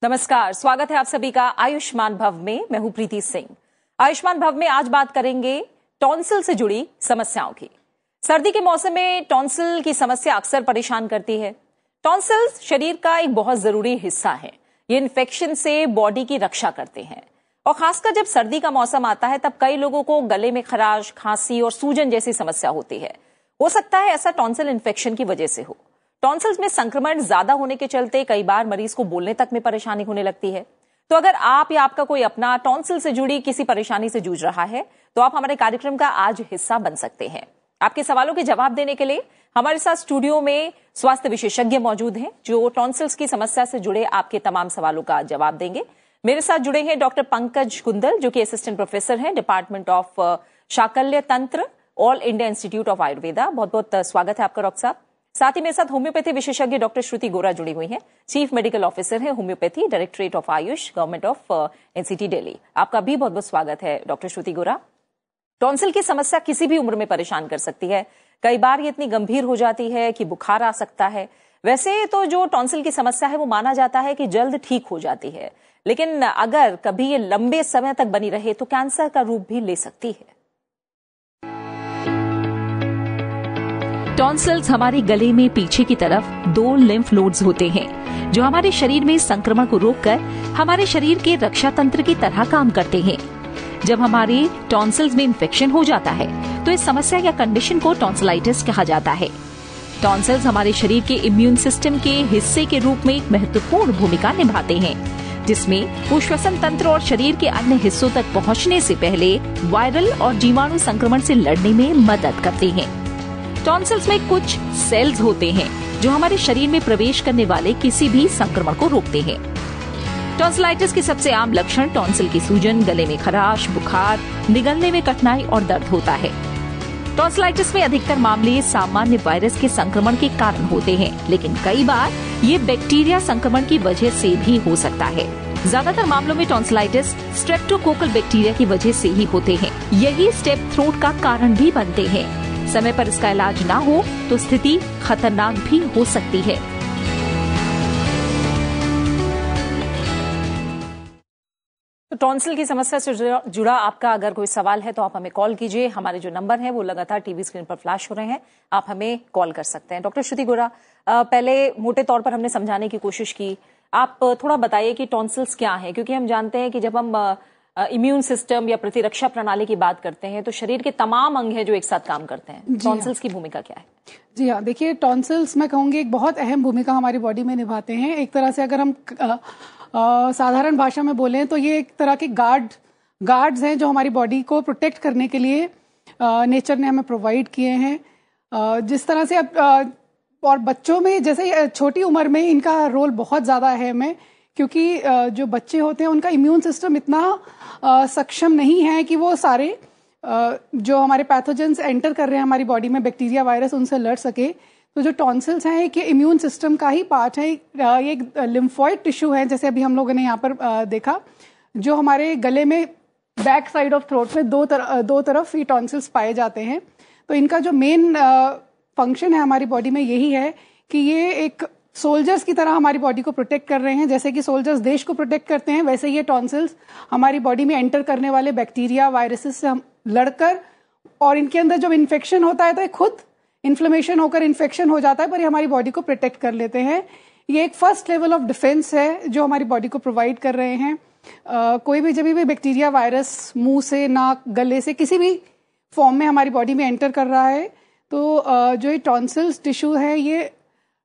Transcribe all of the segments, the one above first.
नमस्कार, स्वागत है आप सभी का आयुष्मान भव में। मैं हूं प्रीति सिंह। आयुष्मान भव में आज बात करेंगे टॉन्सिल से जुड़ी समस्याओं की। सर्दी के मौसम में टॉन्सिल की समस्या अक्सर परेशान करती है। टॉन्सिल शरीर का एक बहुत जरूरी हिस्सा है। ये इन्फेक्शन से बॉडी की रक्षा करते हैं और खासकर जब सर्दी का मौसम आता है तब कई लोगों को गले में खराश, खांसी और सूजन जैसी समस्या होती है। हो सकता है ऐसा टॉन्सिल इन्फेक्शन की वजह से हो। टॉन्सिल्स में संक्रमण ज्यादा होने के चलते कई बार मरीज को बोलने तक में परेशानी होने लगती है। तो अगर आप या आपका कोई अपना टॉन्सिल से जुड़ी किसी परेशानी से जूझ रहा है तो आप हमारे कार्यक्रम का आज हिस्सा बन सकते हैं। आपके सवालों के जवाब देने के लिए हमारे साथ स्टूडियो में स्वास्थ्य विशेषज्ञ मौजूद हैं जो टॉन्सिल्स की समस्या से जुड़े आपके तमाम सवालों का जवाब देंगे। मेरे साथ जुड़े हैं डॉक्टर पंकज कुंदल जो कि असिस्टेंट प्रोफेसर हैं डिपार्टमेंट ऑफ शाकल्य तंत्र, all India institute of Ayurveda. बहुत बहुत स्वागत है आपका डॉक्टर साहब। साथ ही मेरे साथ होम्योपैथी विशेषज्ञ डॉक्टर श्रुति गोरा जुड़ी हुई हैं, चीफ मेडिकल ऑफिसर है homeopathy, directorate of Ayush, government of NCT Delhi. आपका भी बहुत बहुत स्वागत है डॉक्टर श्रुति गोरा। टॉन्सिल की समस्या किसी भी उम्र में परेशान कर सकती है। कई बार ये इतनी गंभीर हो जाती है कि बुखार आ सकता है। वैसे तो जो टॉन्सिल की समस्या है वो माना जाता है कि जल्द ठीक हो जाती है, लेकिन अगर कभी ये लंबे समय तक बनी रहे तो कैंसर का रूप भी ले सकती है। टॉन्सिल्स हमारे गले में पीछे की तरफ 2 लिम्फ नोड्स होते हैं जो हमारे शरीर में संक्रमण को रोककर हमारे शरीर के रक्षा तंत्र की तरह काम करते हैं। जब हमारे टॉन्सिल्स में इन्फेक्शन हो जाता है तो इस समस्या या कंडीशन को टॉन्सिलाइटिस कहा जाता है। टॉन्सिल्स हमारे शरीर के इम्यून सिस्टम के हिस्से के रूप में एक महत्वपूर्ण भूमिका निभाते हैं, जिसमें वो श्वसन तंत्र और शरीर के अन्य हिस्सों तक पहुंचने से पहले वायरल और जीवाणु संक्रमण से लड़ने में मदद करते हैं। टॉन्सिल्स में कुछ सेल्स होते हैं जो हमारे शरीर में प्रवेश करने वाले किसी भी संक्रमण को रोकते हैं। टॉन्सिलाइटिस के सबसे आम लक्षण टॉन्सिल की सूजन, गले में खराश, बुखार, निगलने में कठिनाई और दर्द होता है। टॉन्सिलाइटिस में अधिकतर मामले सामान्य वायरस के संक्रमण के कारण होते हैं, लेकिन कई बार ये बैक्टीरिया संक्रमण की वजह से भी हो सकता है। ज्यादातर मामलों में टॉन्सिलाइटिस स्ट्रेप्टोकोकल बैक्टीरिया की वजह से ही होते हैं। यही स्टेप थ्रोट का कारण भी बनते हैं। समय पर इसका इलाज ना हो तो स्थिति खतरनाक भी हो सकती है। तो टॉन्सिल की समस्या से जुड़ा आपका अगर कोई सवाल है तो आप हमें कॉल कीजिए। हमारे जो नंबर हैं वो लगातार टीवी स्क्रीन पर फ्लैश हो रहे हैं, आप हमें कॉल कर सकते हैं। डॉक्टर श्रुति गोरा, पहले मोटे तौर पर हमने समझाने की कोशिश की, आप थोड़ा बताइए कि टॉन्सिल्स क्या है, क्योंकि हम जानते हैं कि जब हम इम्यून सिस्टम या प्रतिरक्षा प्रणाली की बात करते हैं तो शरीर के तमाम अंग हैं जो एक साथ काम करते हैं। टॉन्सिल्स की भूमिका क्या है? जी हाँ, देखिए टॉन्सिल्स मैं कहूँगी एक बहुत अहम भूमिका हमारी बॉडी में निभाते हैं। एक तरह से अगर हम साधारण भाषा में बोलें तो ये एक तरह के गार्ड्स हैं जो हमारी बॉडी को प्रोटेक्ट करने के लिए नेचर ने हमें प्रोवाइड किए हैं। जिस तरह से अब और बच्चों में जैसे छोटी उम्र में इनका रोल बहुत ज़्यादा अहम है, क्योंकि जो बच्चे होते हैं उनका इम्यून सिस्टम इतना सक्षम नहीं है कि वो सारे जो हमारे पैथोजेंस एंटर कर रहे हैं हमारी बॉडी में, बैक्टीरिया, वायरस, उनसे लड़ सके। तो जो टॉन्सिल्स हैं कि इम्यून सिस्टम का ही पार्ट है। ये एक लिम्फॉइड टिश्यू है, जैसे अभी हम लोगों ने यहाँ पर देखा, जो हमारे गले में बैक साइड ऑफ थ्रोट में दो तरफ ये टॉन्सिल्स पाए जाते हैं। तो इनका जो मेन फंक्शन है हमारी बॉडी में यही है कि ये एक सोल्जर्स की तरह हमारी बॉडी को प्रोटेक्ट कर रहे हैं। जैसे कि सोल्जर्स देश को प्रोटेक्ट करते हैं, वैसे ये टॉन्सिल्स हमारी बॉडी में एंटर करने वाले बैक्टीरिया, वायरसेस से हम लड़कर, और इनके अंदर जब इन्फेक्शन होता है तो खुद इन्फ्लेमेशन होकर इन्फेक्शन हो जाता है, पर ये हमारी बॉडी को प्रोटेक्ट कर लेते हैं। ये एक फर्स्ट लेवल ऑफ डिफेंस है जो हमारी बॉडी को प्रोवाइड कर रहे हैं। कोई भी जब भी बैक्टीरिया, वायरस मुंह से, नाक, गले से किसी भी फॉर्म में हमारी बॉडी में एंटर कर रहा है तो जो ये टॉन्सिल्स टिश्यू है ये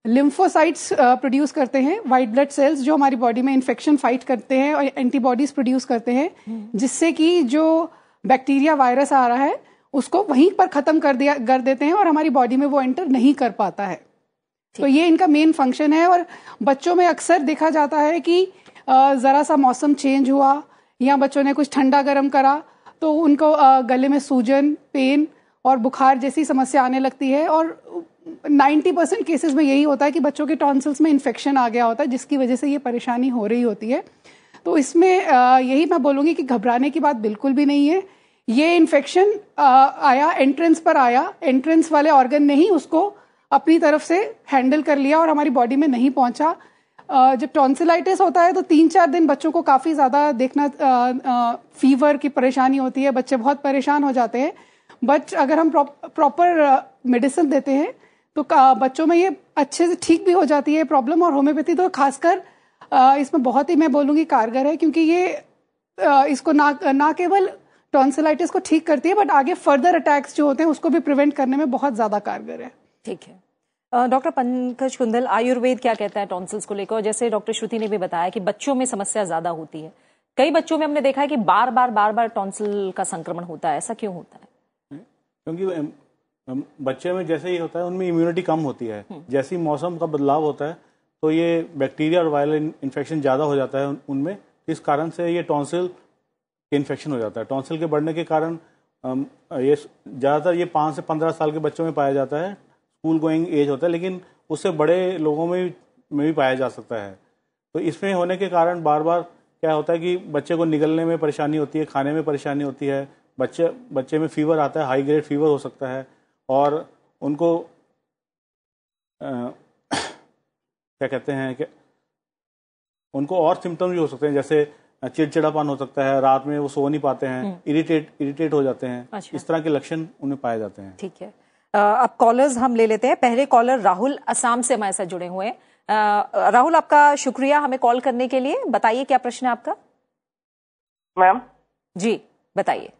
लिम्फोसाइट्स प्रोड्यूस करते हैं, वाइट ब्लड सेल्स जो हमारी बॉडी में इन्फेक्शन फाइट करते हैं और एंटीबॉडीज प्रोड्यूस करते हैं, जिससे कि जो बैक्टीरिया, वायरस आ रहा है उसको वहीं पर खत्म कर देते हैं और हमारी बॉडी में वो एंटर नहीं कर पाता है। तो ये इनका मेन फंक्शन है। और बच्चों में अक्सर देखा जाता है कि जरा सा मौसम चेंज हुआ या बच्चों ने कुछ ठंडा गर्म करा तो उनको गले में सूजन, पेन और बुखार जैसी समस्या आने लगती है। और 90% केसेस में यही होता है कि बच्चों के टॉन्सिल्स में इन्फेक्शन आ गया होता है, जिसकी वजह से ये परेशानी हो रही होती है। तो इसमें यही मैं बोलूँगी कि घबराने की बात बिल्कुल भी नहीं है। ये इन्फेक्शन आया, एंट्रेंस पर आया, एंट्रेंस वाले ऑर्गन ने ही उसको अपनी तरफ से हैंडल कर लिया और हमारी बॉडी में नहीं पहुंचा। जब टॉन्सिलाइटिस होता है तो 3-4 दिन बच्चों को काफी ज्यादा देखना, फीवर की परेशानी होती है, बच्चे बहुत परेशान हो जाते हैं। बट अगर हम प्रॉपर मेडिसिन देते हैं तो बच्चों में ये अच्छे से ठीक भी हो जाती है प्रॉब्लम। और होम्योपैथी तो खासकर इसमें बहुत ही, मैं बोलूँगी, कारगर है, क्योंकि ये इसको ना केवल टॉन्सिलाइटिस को ठीक करती है बट आगे फर्दर अटैक्स जो होते हैं उसको भी प्रिवेंट करने में बहुत ज्यादा कारगर है। ठीक है। डॉक्टर पंकज कुंदल, आयुर्वेद क्या कहता है टॉन्सिल्स को लेकर? जैसे डॉक्टर श्रुति ने भी बताया कि बच्चों में समस्या ज्यादा होती है, कई बच्चों में हमने देखा है कि बार बार टॉन्सिल का संक्रमण होता है, ऐसा क्यों होता है? क्योंकि बच्चे में जैसे ही होता है उनमें इम्यूनिटी कम होती है। जैसे ही मौसम का बदलाव होता है तो ये बैक्टीरिया और वायरल इन्फेक्शन ज़्यादा हो जाता है उनमें, इस कारण से ये टॉन्सिल इन्फेक्शन हो जाता है। टॉन्सिल के बढ़ने के कारण ये ज़्यादातर ये 5 से 15 साल के बच्चों में पाया जाता है, स्कूल गोइंग एज होता है, लेकिन उससे बड़े लोगों में भी पाया जा सकता है। तो इसमें होने के कारण बार बार क्या होता है कि बच्चे को निगलने में परेशानी होती है, खाने में परेशानी होती है, बच्चे में फीवर आता है, हाई ग्रेड फीवर हो सकता है, और उनको क्या कहते हैं कि उनको और सिम्टम्स भी हो सकते हैं, जैसे चिड़चिड़ापन हो सकता है, रात में वो सो नहीं पाते हैं, इरिटेट हो जाते हैं। अच्छा। इस तरह के लक्षण उनमें पाए जाते हैं। ठीक है। अब कॉलर्स हम ले लेते हैं। पहले कॉलर राहुल असम से हमारे साथ जुड़े हुए हैं। राहुल, आपका शुक्रिया हमें कॉल करने के लिए। बताइए क्या प्रश्न है आपका? मैम जी बताइए।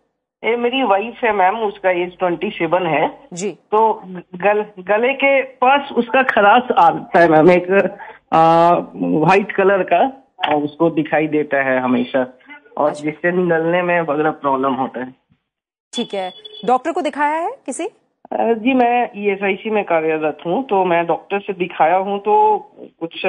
ये मेरी वाइफ है मैम, उसका एज 27 है जी। तो गले के पास उसका खराश आता है मैम, एक व्हाइट कलर का, और उसको दिखाई देता है हमेशा, और अच्छा। जिससे निगलने में वगैरह प्रॉब्लम होता है। ठीक है। डॉक्टर को दिखाया है किसी? जी मैं ESIC में कार्यरत हूँ, तो मैं डॉक्टर से दिखाया हूँ, तो कुछ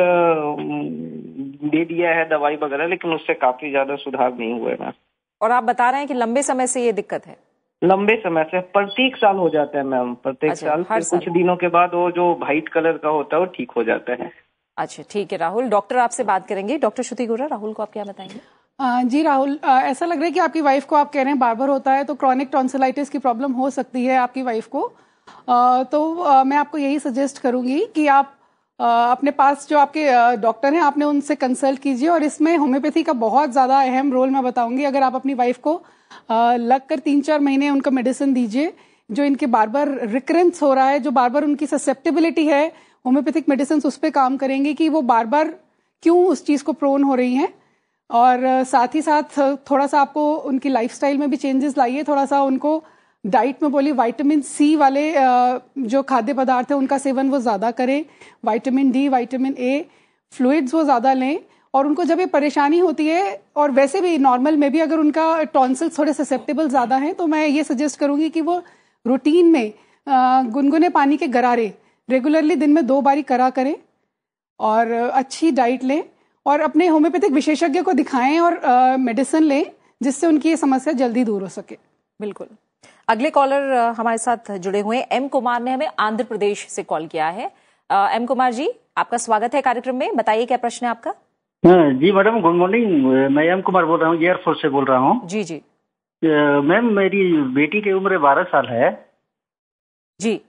दे दिया है दवाई वगैरह, लेकिन उससे काफी ज्यादा सुधार नहीं हुआ है मैम। और आप बता रहे हैं कि लंबे समय से ये दिक्कत है? लंबे समय से, प्रत्येक साल हो जाता है मैम, प्रत्येक साल। फिर कुछ दिनों के बाद वो जो व्हाइट कलर का होता है वो ठीक हो जाता है। अच्छा ठीक है राहुल, डॉक्टर आपसे बात करेंगे। डॉक्टर श्रुति गोरा, राहुल को आप क्या बताएंगे? जी राहुल, ऐसा लग रहा है कि आपकी वाइफ को, आप कह रहे हैं बार बार होता है, तो क्रॉनिक टॉन्सिलाइटिस की प्रॉब्लम हो सकती है आपकी वाइफ को। तो मैं आपको यही सजेस्ट करूंगी कि आप अपने पास जो आपके डॉक्टर हैं, आपने उनसे कंसल्ट कीजिए। और इसमें होम्योपैथी का बहुत ज्यादा अहम रोल मैं बताऊंगी। अगर आप अपनी वाइफ को लगकर 3-4 महीने उनका मेडिसिन दीजिए, जो इनके बार बार रिकरेंस हो रहा है, जो बार बार उनकी ससेप्टेबिलिटी है, होम्योपैथिक मेडिसिन उस पर काम करेंगे कि वो बार बार क्यों उस चीज को प्रोन हो रही हैं। और साथ ही साथ थोड़ा सा आपको उनकी लाइफस्टाइल में भी चेंजेस लाइए। थोड़ा सा उनको डाइट में बोलिए विटामिन सी वाले जो खाद्य पदार्थ है उनका सेवन वो ज्यादा करें, vitamin D, vitamin A, fluids वो ज्यादा लें। और उनको जब ये परेशानी होती है, और वैसे भी नॉर्मल में भी अगर उनका टॉन्सिल्स थोड़े ससेप्टेबल ज्यादा हैं, तो मैं ये सजेस्ट करूंगी कि वो रूटीन में गुनगुने पानी के गरारे रेगुलरली दिन में 2 बारी करा करें, और अच्छी डाइट लें, और अपने होम्योपैथिक विशेषज्ञ को दिखाएं और मेडिसिन लें, जिससे उनकी ये समस्या जल्दी दूर हो सके। बिल्कुल। अगले कॉलर हमारे साथ जुड़े हुए हैं। एम कुमार ने हमें आंध्र प्रदेश से कॉल किया है। एम कुमार जी, आपका स्वागत है कार्यक्रम में। बताइए क्या प्रश्न है आपका? जी मैडम, गुड मॉर्निंग। मैं एम कुमार बोल रहा हूँ, एयरफोर्स से बोल रहा हूँ। जी जी। मैम, मेरी बेटी की उम्र 12 साल है जी।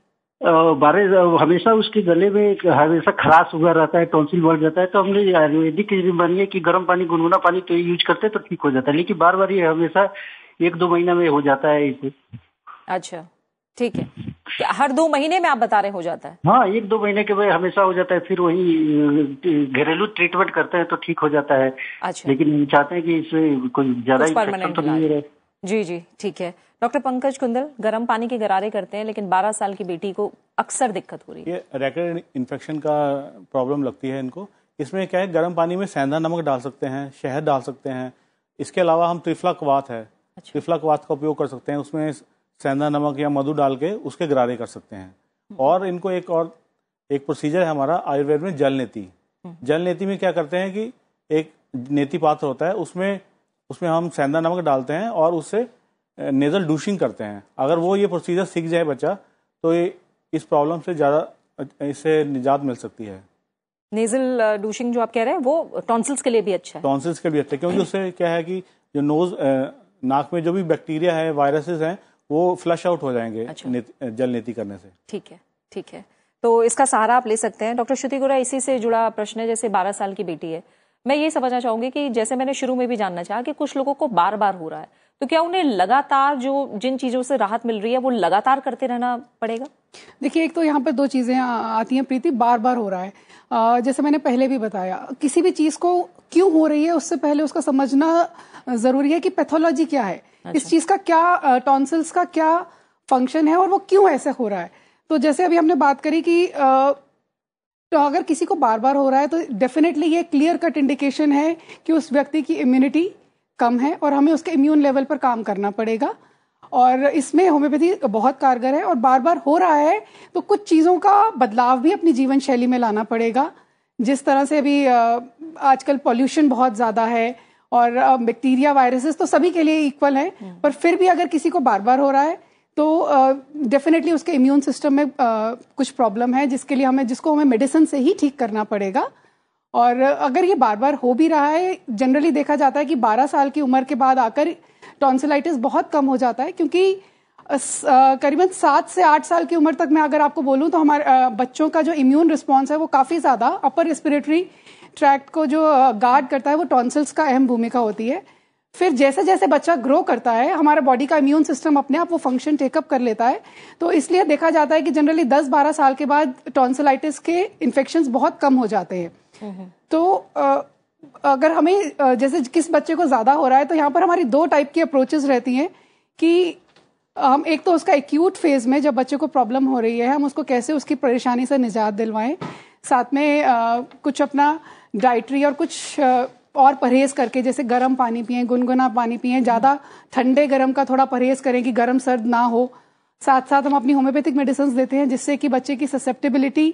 12 हमेशा उसके गले में हमेशा खराश हुआ रहता है, टॉन्सिल बढ़ जाता है। तो हमने आयुर्वेदिक मानिए कि गर्म पानी, गुनगुना पानी तो यूज करते हैं तो ठीक हो जाता है, लेकिन बार बार ये हमेशा 1-2 महीना में हो जाता है इसे। अच्छा ठीक है। हर 2 महीने में आप बता रहे हो जाता है? हाँ, 1-2 महीने के बाद हमेशा हो जाता है, फिर वही घरेलू ट्रीटमेंट करते हैं तो ठीक हो जाता है। अच्छा। लेकिन चाहते हैं कि इसमें कोई ज्यादा इन्फेक्शन तो नहीं रहे। जी जी ठीक है। डॉक्टर पंकज कुंदल, गर्म पानी के गरारे करते हैं, लेकिन 12 साल की बेटी को अक्सर दिक्कत हो रही है। ये रैकेट इन्फेक्शन का प्रॉब्लम लगती है इनको। इसमें क्या है, गर्म पानी में सेंधा नमक डाल सकते हैं, शहद डाल सकते हैं। इसके अलावा हम त्रिफला कवाथ है, अच्छा। त्रिफला कवाथ का उपयोग कर सकते हैं। उसमें सेंधा नमक या मधु डाल के उसके गरारे कर सकते हैं। और इनको एक प्रोसीजर है हमारा आयुर्वेद में, जल नेति। जल नेति में क्या करते हैं कि एक नेति पात्र होता है, उसमें हम सेंधा नमक डालते हैं और उससे नेजल डूशिंग करते हैं। अगर वो ये प्रोसीजर सीख जाए बच्चा, तो ये इस प्रॉब्लम से ज़्यादा इससे निजात मिल सकती है। नेजल डूशिंग जो आप कह रहे हैं वो टॉन्सिल्स के लिए भी अच्छा है? टॉन्सिल्स के लिए अच्छा है, क्योंकि उससे क्या है कि जो नोज नाक में जो भी बैक्टीरिया है, वायरसेस हैं, वो फ्लश आउट हो जाएंगे। अच्छा। जल नेति करने से। ठीक है ठीक है। तो इसका सहारा आप ले सकते हैं। डॉक्टर श्रुति गोरा, इसी से जुड़ा प्रश्न है, जैसे 12 साल की बेटी है, मैं ये समझना चाहूंगी कि जैसे मैंने शुरू में भी जानना चाहा कि कुछ लोगों को बार बार हो रहा है, तो क्या उन्हें लगातार जो जिन चीजों से राहत मिल रही है वो लगातार करते रहना पड़ेगा? देखिए, एक तो यहाँ पे दो चीजें आती हैं प्रीति, बार बार हो रहा है। जैसे मैंने पहले भी बताया, किसी भी चीज को क्यों हो रही है उससे पहले उसका समझना जरूरी है कि पैथोलॉजी क्या है। अच्छा। इस चीज का क्या, टॉन्सिल्स का क्या फंक्शन है और वो क्यों ऐसे हो रहा है। तो जैसे अभी हमने बात करी कि तो अगर किसी को बार बार हो रहा है तो डेफिनेटली ये क्लियर कट इंडिकेशन है कि उस व्यक्ति की इम्यूनिटी कम है और हमें उसके इम्यून लेवल पर काम करना पड़ेगा, और इसमें होम्योपैथी बहुत कारगर है। और बार बार हो रहा है तो कुछ चीज़ों का बदलाव भी अपनी जीवन शैली में लाना पड़ेगा। जिस तरह से अभी आजकल पॉल्यूशन बहुत ज़्यादा है और बैक्टीरिया वायरसेस तो सभी के लिए इक्वल है, पर फिर भी अगर किसी को बार बार हो रहा है तो डेफिनेटली उसके इम्यून सिस्टम में कुछ प्रॉब्लम है, जिसको हमें मेडिसिन से ही ठीक करना पड़ेगा। और अगर ये बार बार हो भी रहा है, जनरली देखा जाता है कि 12 साल की उम्र के बाद आकर टॉन्सिलाइटिस बहुत कम हो जाता है, क्योंकि करीबन 7 से 8 साल की उम्र तक मैं अगर आपको बोलूं तो हमारे बच्चों का जो इम्यून रिस्पॉन्स है वो काफी ज्यादा अपर रेस्पिरेटरी ट्रैक्ट को जो गार्ड करता है, वो टॉन्सिल्स का अहम भूमिका होती है। फिर जैसे जैसे बच्चा ग्रो करता है, हमारा बॉडी का इम्यून सिस्टम अपने आप वो फंक्शन टेकअप कर लेता है। तो इसलिए देखा जाता है कि जनरली 10-12 साल के बाद टॉन्सिलाइटिस के इन्फेक्शंस बहुत कम हो जाते हैं। तो अगर हमें जैसे किस बच्चे को ज्यादा हो रहा है, तो यहाँ पर हमारी 2 टाइप की अप्रोचेस रहती हैं कि हम एक तो उसका एक्यूट फेज में जब बच्चे को प्रॉब्लम हो रही है, हम उसको कैसे उसकी परेशानी से निजात दिलवाएं, साथ में कुछ अपना डाइटरी और कुछ और परहेज करके, जैसे गर्म पानी पिएं, गुनगुना पानी पिएं, ज्यादा ठंडे गर्म का थोड़ा परहेज करें कि गर्म सर्द ना हो। साथ साथ हम अपनी होम्योपैथिक मेडिसिन देते हैं जिससे कि बच्चे की ससेप्टेबिलिटी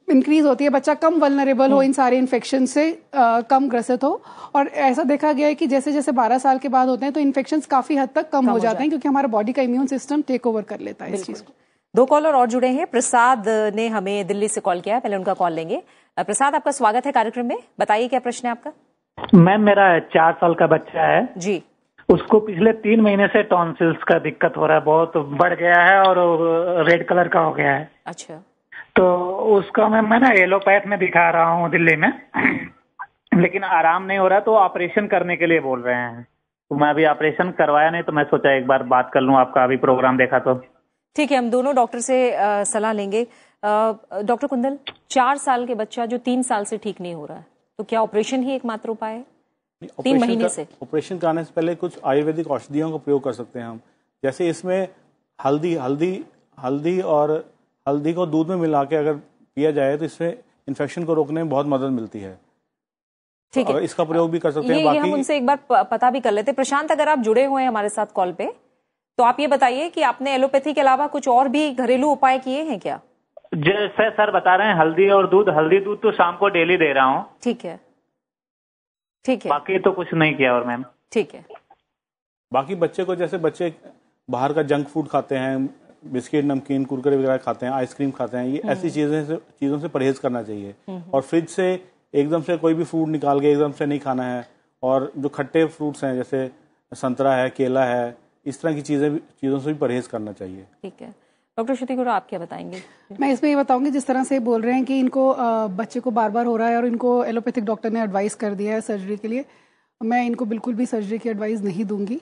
इंक्रीज होती है, बच्चा कम वल्नरेबल हो, इन सारे इन्फेक्शन से कम ग्रसित हो। और ऐसा देखा गया है कि जैसे जैसे 12 साल के बाद होते हैं तो इन्फेक्शंस काफी हद तक कम हो जाते हैं, क्योंकि हमारा बॉडी का इम्यून सिस्टम टेक ओवर कर लेता है इस चीज को। 2 कॉलर और जुड़े हैं। प्रसाद ने हमें दिल्ली से कॉल किया है, पहले उनका कॉल लेंगे। प्रसाद, आपका स्वागत है कार्यक्रम में, बताइए क्या प्रश्न है आपका। मैम, मेरा 4 साल का बच्चा है जी, उसको पिछले 3 महीने से टॉन्सिल्स का दिक्कत हो रहा है, बहुत बढ़ गया है और रेड कलर का हो गया है। अच्छा, तो उसका मैं ना एलोपैथ में दिखा रहा हूँ दिल्ली में लेकिन आराम नहीं हो रहा, तो ऑपरेशन करने के लिए बोल रहे हैं। तो मैं अभी ऑपरेशन करवाया नहीं, तो मैं सोचा एक बार बात कर लूँ, आपका अभी प्रोग्राम देखा तो। ठीक है, हम दोनों डॉक्टर से सलाह लेंगे। डॉक्टर कुंदल, 4 साल के बच्चा जो 3 साल से ठीक नहीं हो रहा है, तो क्या ऑपरेशन ही एकमात्र उपाय है? 3 महीने से ऑपरेशन कराने से पहले कुछ आयुर्वेदिक औषधियों का प्रयोग कर सकते हैं हम। जैसे इसमें हल्दी को दूध में मिला के अगर पिया जाए तो इसमें इन्फेक्शन को रोकने में बहुत मदद मिलती है। ठीक है, इसका प्रयोग भी कर सकते हैं। बाकी हम उनसे एक बार पता भी कर लेते हैं। प्रशांत, अगर आप जुड़े हुए हैं हमारे साथ कॉल पे, तो आप ये बताइए कि आपने एलोपैथी के अलावा कुछ और भी घरेलू उपाय किए हैं क्या? जैसे सर बता रहे हैं, हल्दी और दूध। हल्दी दूध तो शाम को डेली दे रहा हूँ। ठीक है, ठीक है, बाकी तो कुछ नहीं किया। और मैम, ठीक है, बाकी बच्चे को, जैसे बच्चे बाहर का जंक फूड खाते हैं, बिस्किट, नमकीन, कुरकुरे वगैरह खाते हैं, आइसक्रीम खाते हैं, ये ऐसी चीजों से परहेज करना चाहिए। और फ्रिज से एकदम से कोई भी फ्रूट निकाल के एकदम से नहीं खाना है। और जो खट्टे फ्रूट्स हैं जैसे संतरा है, केला है, इस तरह की चीजों से भी परहेज करना चाहिए। ठीक है, डॉक्टर श्रुति गोरा, आप क्या बताएंगे? मैं इसमें ये बताऊंगी, जिस तरह से बोल रहे हैं कि इनको बच्चे को बार बार हो रहा है और इनको एलोपैथिक डॉक्टर ने एडवाइस कर दिया है सर्जरी के लिए, मैं इनको बिल्कुल भी सर्जरी की एडवाइस नहीं दूंगी।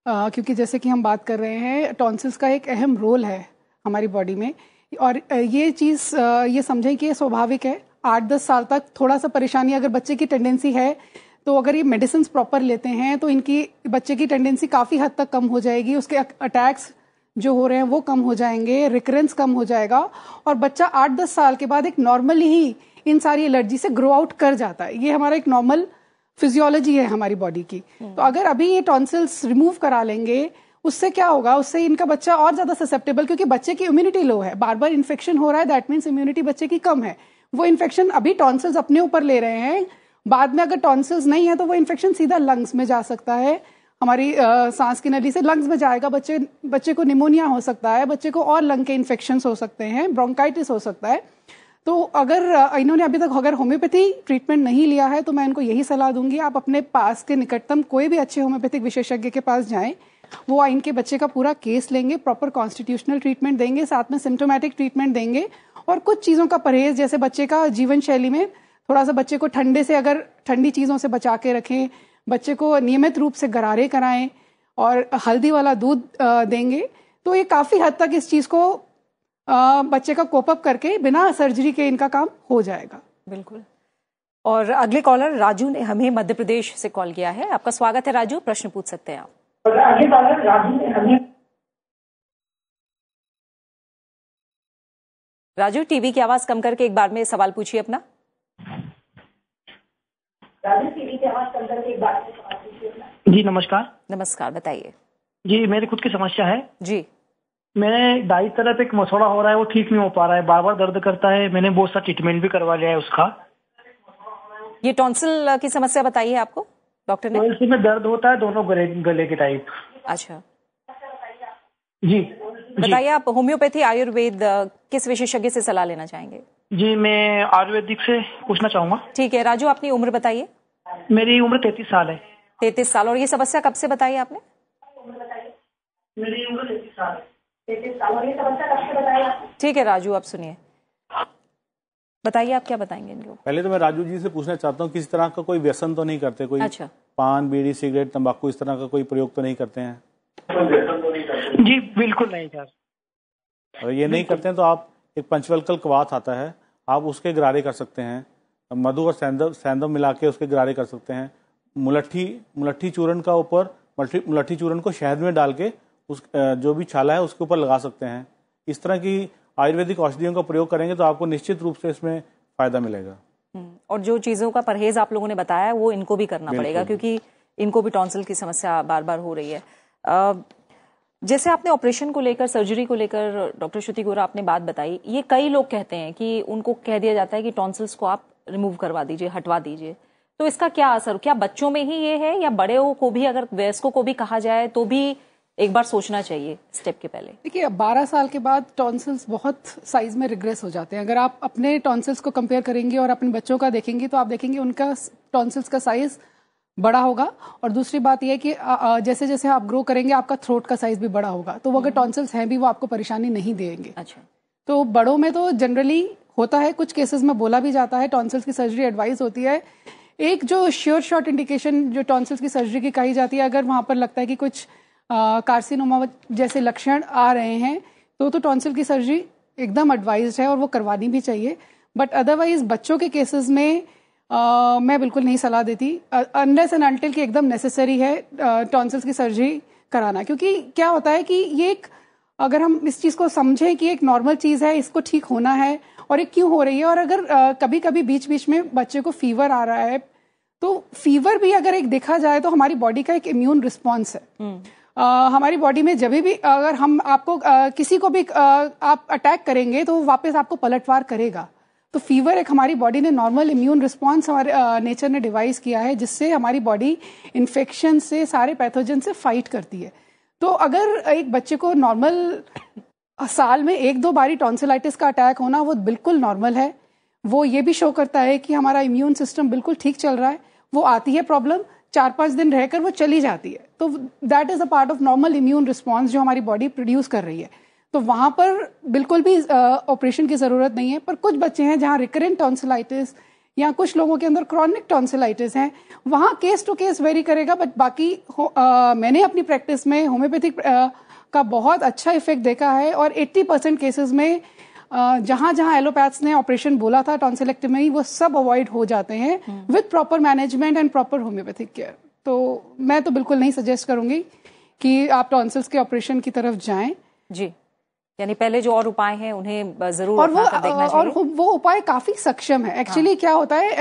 क्योंकि जैसे कि हम बात कर रहे हैं, टॉन्सिल्स का एक अहम रोल है हमारी बॉडी में, और ये चीज़ ये समझें कि ये स्वाभाविक है। 8-10 साल तक थोड़ा सा परेशानी अगर बच्चे की टेंडेंसी है, तो अगर ये मेडिसिन प्रॉपर लेते हैं तो इनकी बच्चे की टेंडेंसी काफ़ी हद तक कम हो जाएगी, उसके अटैक्स जो हो रहे हैं वो कम हो जाएंगे, रिकरेंस कम हो जाएगा, और बच्चा 8-10 साल के बाद एक नॉर्मली ही इन सारी एलर्जी से ग्रो आउट कर जाता है। ये हमारा एक नॉर्मल फिजियोलॉजी है हमारी बॉडी की। तो अगर अभी ये टॉन्सिल्स रिमूव करा लेंगे, उससे क्या होगा, उससे इनका बच्चा और ज्यादा ससेप्टेबल, क्योंकि बच्चे की इम्यूनिटी लो है, बार बार इन्फेक्शन हो रहा है, दैट मीन्स इम्यूनिटी बच्चे की कम है। वो इन्फेक्शन अभी टॉन्सिल्स अपने ऊपर ले रहे हैं, बाद में अगर टॉन्सिल्स नहीं है तो वो इन्फेक्शन सीधा लंग्स में जा सकता है, हमारी सांस की नली से लंग्स में जाएगा, बच्चे को निमोनिया हो सकता है, बच्चे को और लंग के इन्फेक्शन हो सकते हैं, ब्रोंकाइटिस हो सकता है। तो अगर इन्होंने अभी तक अगर होम्योपैथी ट्रीटमेंट नहीं लिया है, तो मैं इनको यही सलाह दूंगी, आप अपने पास के निकटतम कोई भी अच्छे होम्योपैथिक विशेषज्ञ के पास जाएं, वो आइन के बच्चे का पूरा केस लेंगे, प्रॉपर कॉन्स्टिट्यूशनल ट्रीटमेंट देंगे, साथ में सिम्टोमेटिक ट्रीटमेंट देंगे और कुछ चीज़ों का परहेज, जैसे बच्चे का जीवन शैली में थोड़ा सा बच्चे को ठंडे से, अगर ठंडी चीज़ों से बचा के रखें, बच्चे को नियमित रूप से गरारे कराएं और हल्दी वाला दूध देंगे, तो ये काफ़ी हद तक इस चीज़ को बच्चे का कोप अप करके बिना सर्जरी के इनका काम हो जाएगा। बिल्कुल। और अगले कॉलर राजू ने हमें मध्य प्रदेश से कॉल किया है। आपका स्वागत है राजू, प्रश्न पूछ सकते हैं आप। अगले कॉलर राजू ने हमें राजू, टीवी की आवाज कम करके एक बार में सवाल पूछिए अपना। राजू, टीवी की आवाज कम करके एक बार में सवाल पूछिए अपना। जी नमस्कार। नमस्कार, बताइए। जी, मेरी खुद की समस्या है जी। मेरे दाई तरफ एक मसौड़ा हो रहा है, वो ठीक नहीं हो पा रहा है, बार बार दर्द करता है। मैंने बहुत सा ट्रीटमेंट भी करवा लिया है उसका। ये टॉन्सिल की समस्या बताई है आपको डॉक्टर ने? टॉन्सिल में दर्द होता है दोनों गले के टाइप। अच्छा जी, बताइए आप होम्योपैथी आयुर्वेद किस विशेषज्ञ से सलाह लेना चाहेंगे? जी, मैं आयुर्वेदिक से पूछना चाहूंगा। ठीक है राजू, अपनी उम्र बताइए। मेरी उम्र 33 साल है। 33 साल। और ये समस्या कब से बताई आपने? मेरी उम्र 33 साल है। 33 साल। और ये समस्या कब से बताई आपने? ठीक है राजू, आप सुनिए, बताइए आप क्या बताएंगे इनको। पहले तो मैं राजू जी से पूछना चाहता हूँ, किसी तरह का कोई व्यसन तो नहीं करते? कोई अच्छा। पान, बीड़ी, सिगरेट, तंबाकू इस तरह का कोई प्रयोग तो नहीं करते हैं? जी बिल्कुल नहीं सर। अगर ये नहीं करते हैं तो आप एक पंचवल्कल कवाथ आता है, आप उसके गरारे कर सकते हैं। मधु और सैंधव मिला के उसके गरारे कर सकते हैं। मुलट्ठी चूर्ण का ऊपर मुलट्ठी चूर्ण को शहद में डाल के उस जो भी छाला है उसके ऊपर लगा सकते हैं। इस तरह की आयुर्वेदिक औषधियों का प्रयोग करेंगे तो आपको निश्चित रूप से इसमें फायदा मिलेगा। और जो चीजों का परहेज आप लोगों ने बताया वो इनको भी करना पड़ेगा, क्योंकि इनको भी टॉन्सिल की समस्या बार बार हो रही है। जैसे आपने ऑपरेशन को लेकर, सर्जरी को लेकर डॉक्टर श्रुति गोरा आपने बात बताई, ये कई लोग कहते हैं कि उनको कह दिया जाता है कि टॉन्सिल्स को आप रिमूव करवा दीजिए, हटवा दीजिए, तो इसका क्या असर, क्या बच्चों में ही ये है या बड़े को भी, अगर वयस्कों को भी कहा जाए तो भी एक बार सोचना चाहिए स्टेप के पहले? देखिए, 12 साल के बाद टॉन्सिल्स बहुत साइज में रिग्रेस हो जाते हैं। अगर आप अपने टॉन्सिल्स को कंपेयर करेंगे और अपने बच्चों का देखेंगे तो आप देखेंगे उनका टॉन्सिल्स का साइज बड़ा होगा। और दूसरी बात यह है कि जैसे जैसे आप ग्रो करेंगे आपका थ्रोट का साइज भी बड़ा होगा, तो वो अगर टॉन्सिल्स हैं भी वो आपको परेशानी नहीं देंगे। अच्छा। तो बड़ों में तो जनरली होता है, कुछ केसेस में बोला भी जाता है, टॉन्सिल्स की सर्जरी एडवाइस होती है। एक जो श्योर शॉट इंडिकेशन जो टॉन्सिल्स की सर्जरी की कही जाती है, अगर वहां पर लगता है कि कुछ कार्सिनोमा जैसे लक्षण आ रहे हैं तो टॉन्सिल की सर्जरी एकदम एडवाइज्ड है और वो करवानी भी चाहिए। बट अदरवाइज बच्चों के केसेस में मैं बिल्कुल नहीं सलाह देती, अनलेस एंड अनटिल कि एकदम नेसेसरी है टॉन्सिल्स की सर्जरी कराना। क्योंकि क्या होता है कि ये एक, अगर हम इस चीज को समझें कि एक नॉर्मल चीज है, इसको ठीक होना है और ये क्यों हो रही है, और अगर कभी कभी बीच बीच में बच्चे को फीवर आ रहा है, तो फीवर भी अगर एक देखा जाए तो हमारी बॉडी का एक इम्यून रिस्पॉन्स है। हमारी बॉडी में जब भी अगर हम आपको किसी को भी आप अटैक करेंगे तो वापस आपको पलटवार करेगा। तो फीवर एक हमारी बॉडी ने नॉर्मल इम्यून रिस्पॉन्स हमारे नेचर ने डिवाइस किया है, जिससे हमारी बॉडी इन्फेक्शन से, सारे पैथोजन से फाइट करती है। तो अगर एक बच्चे को नॉर्मल साल में 1-2 बारी टॉन्सिलाइटिस का अटैक होना वो बिल्कुल नॉर्मल है। वो ये भी शो करता है कि हमारा इम्यून सिस्टम बिल्कुल ठीक चल रहा है। वो आती है प्रॉब्लम, 4-5 दिन रहकर वो चली जाती है। तो that is a part of normal immune response जो हमारी बॉडी प्रोड्यूस कर रही है। तो वहां पर बिल्कुल भी ऑपरेशन की जरूरत नहीं है। पर कुछ बच्चे हैं जहां रिकरेंट टॉन्सिलाइटिस या कुछ लोगों के अंदर क्रॉनिक टॉन्सिलाइटिस है, वहां केस टू केस वेरी करेगा। बट बाकी मैंने अपनी प्रैक्टिस में होम्योपैथिक का बहुत अच्छा इफेक्ट देखा है और 80% केसेस में जहां जहां एलोपैथ्स ने ऑपरेशन बोला था टॉन्सिलेक्टमी, वो सब अवॉइड हो जाते हैं with proper management and proper homeopathic care. तो मैं तो बिल्कुल नहीं सजेस्ट करूंगी कि आप टॉन्सिल्स के ऑपरेशन की तरफ जाएं। जी, यानी पहले जो और उपाय हैं उन्हें जरूर और देखना चाहिए। और वो उपाय काफी सक्षम है। एक्चुअली क्या होता है,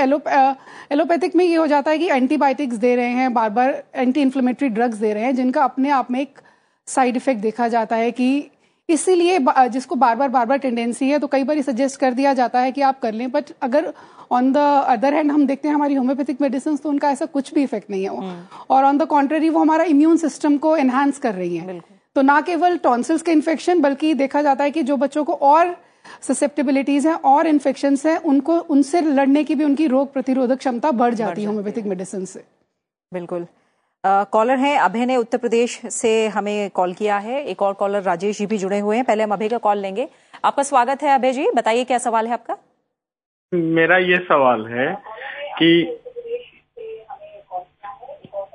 एलोपैथिक में ये हो जाता है कि एंटीबायोटिक्स दे रहे हैं, बार बार एंटी इन्फ्लेमेटरी ड्रग्स दे रहे हैं, जिनका अपने आप में एक साइड इफेक्ट देखा जाता है कि इसीलिए जिसको बार बार टेंडेंसी है तो कई बार सजेस्ट कर दिया जाता है कि आप कर लें। बट अगर ऑन द अदर हैंड हम देखते हैं हमारी होम्योपैथिक मेडिसिन, तो उनका ऐसा कुछ भी इफेक्ट नहीं है और ऑन द कॉन्ट्ररी वो हमारा इम्यून सिस्टम को एनहांस कर रही है। तो ना केवल टॉन्सिल्स के इन्फेक्शन, बल्कि देखा जाता है कि जो बच्चों को और ससेप्टेबिलिटीज हैं और इन्फेक्शंस हैं, उनको उनसे लड़ने की भी उनकी रोग प्रतिरोधक क्षमता बढ़ जाती है होम्योपैथिक मेडिसिन से। बिल्कुल। कॉलर हैं अभय ने उत्तर प्रदेश से हमें कॉल किया है। एक और कॉलर राजेश जी भी जुड़े हुए हैं। पहले हम अभय का कॉल लेंगे। आपका स्वागत है अभय जी, बताइए क्या सवाल है आपका। मेरा ये सवाल है कि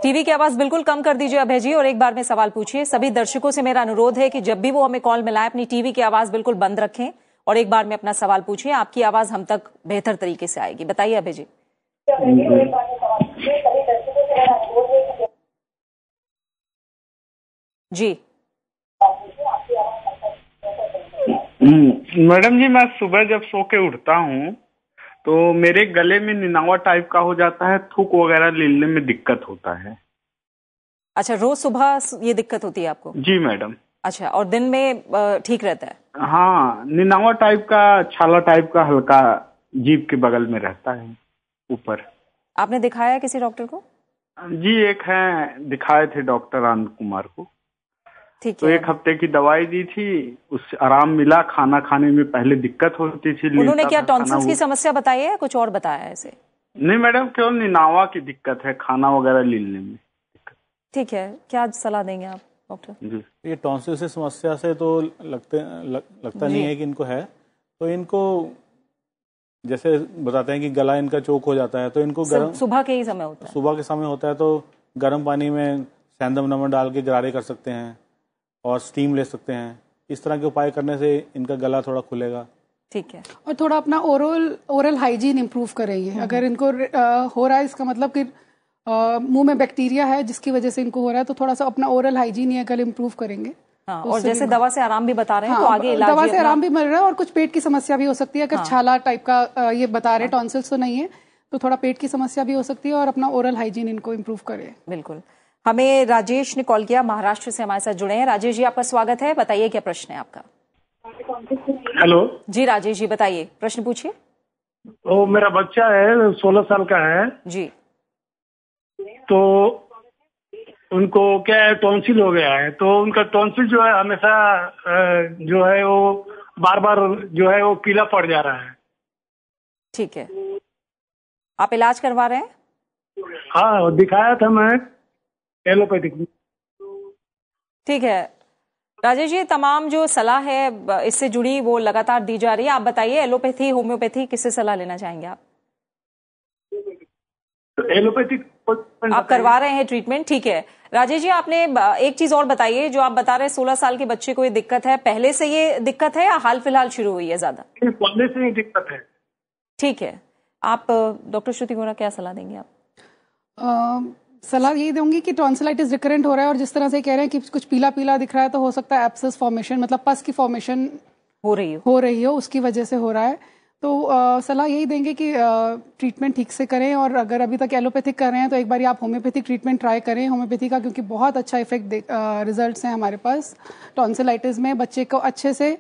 टीवी की आवाज बिल्कुल कम कर दीजिए अभय जी और एक बार में सवाल पूछिए। सभी दर्शकों से मेरा अनुरोध है कि जब भी वो हमें कॉल मिलाए अपनी टीवी की आवाज बिल्कुल बंद रखें और एक बार में अपना सवाल पूछिए। आपकी आवाज हम तक बेहतर तरीके से आएगी। बताइए अभय जी। जी मैडम जी, मैं सुबह जब सो के उठता हूँ तो मेरे गले में निनावा टाइप का हो जाता है, थूक वगैरह लेने में दिक्कत होता है। अच्छा, रोज सुबह ये दिक्कत होती है आपको? जी मैडम। अच्छा, और दिन में ठीक रहता है? हाँ, निनावा टाइप का, छाला टाइप का हल्का जीभ के बगल में रहता है ऊपर। आपने दिखाया किसी डॉक्टर को? जी, एक है, दिखाए थे डॉक्टर आनंद कुमार को। ठीक तो है। 1 हफ्ते की दवाई दी थी, उससे आराम मिला। खाना खाने में पहले दिक्कत होती थी। उन्होंने क्या टॉन्सिल्स की समस्या बताई है या कुछ और बताया है ऐसे? नहीं मैडम, केवल निनावा की दिक्कत है, खाना वगैरह लेने में दिक्कत। ठीक है, क्या सलाह देंगे आप डॉक्टर? जी, ये टॉन्सिल से समस्या से तो लगता नहीं है कि इनको है। तो इनको जैसे बताते हैं कि गला इनका चोक हो जाता है, तो इनको गर्म सुबह के ही समय होता है? सुबह के समय होता है, तो गर्म पानी में सेंधव नमक डाल के गरारे कर सकते हैं और स्टीम ले सकते हैं। इस तरह के उपाय करने से इनका गला थोड़ा खुलेगा। ठीक है। और थोड़ा अपना ओरल हाइजीन इम्प्रूव करेंगे। अगर इनको हो रहा है, इसका मतलब कि मुंह में बैक्टीरिया है जिसकी वजह से इनको हो रहा है, तो थोड़ा सा अपना ओरल हाइजीन ये कल इम्प्रूव करेंगे। हाँ, और जैसे दवा से आराम भी बता रहे हैं, तो आगे इलाज दवा से आराम भी मिल रहा है और कुछ पेट की समस्या भी हो सकती है। अगर छाला टाइप का ये बता रहे, टॉन्सिल्स तो नहीं है, तो थोड़ा पेट की समस्या भी हो सकती है और अपना ओरल हाइजीन इनको इम्प्रूव करे। बिल्कुल। हमें राजेश ने कॉल किया, महाराष्ट्र से हमारे साथ जुड़े हैं। राजेश जी, आपका स्वागत है। बताइए क्या प्रश्न है आपका। हेलो जी राजेश जी, बताइए, प्रश्न पूछिए। तो मेरा बच्चा है, 16 साल का है जी। तो उनको क्या है, टॉन्सिल हो गया है। तो उनका टॉन्सिल जो है हमेशा जो है वो बार बार जो है वो पीला पड़ जा रहा है। ठीक है, आप इलाज करवा रहे हैं? हाँ, दिखाया था मैं एलोपैथिक। ठीक है राजेश जी, तमाम जो सलाह है इससे जुड़ी वो लगातार दी जा रही है। आप बताइए, एलोपैथी, होम्योपैथी, किससे सलाह लेना चाहेंगे आप? एलोपैथिक आप करवा रहे हैं ट्रीटमेंट। ठीक है राजेश जी, आपने एक चीज और बताइए, जो आप बता रहे हैं 16 साल के बच्चे को ये दिक्कत है, पहले से ये दिक्कत है या हाल फिलहाल शुरू हुई है ज्यादा? पहले से ही दिक्कत है। ठीक है, आप डॉक्टर श्रुति गोरा क्या सलाह देंगे आप? सलाह ये दूंगी कि टॉन्सिलाइटिस रिकरेंट हो रहा है और जिस तरह से कह रहे हैं कि कुछ पीला पीला दिख रहा है, तो हो सकता है एब्सेस फॉर्मेशन, मतलब पस की फॉर्मेशन हो रही हो, उसकी वजह से हो रहा है। तो सलाह यही देंगे कि ट्रीटमेंट ठीक से करें, और अगर अभी तक एलोपैथिक कर रहे हैं तो एक बार आप होम्योपैथिक ट्रीटमेंट ट्राई करें। होम्योपैथी का क्योंकि बहुत अच्छा इफेक्ट रिजल्ट्स हैं हमारे पास टॉन्सिलाइटिस में। बच्चे को अच्छे से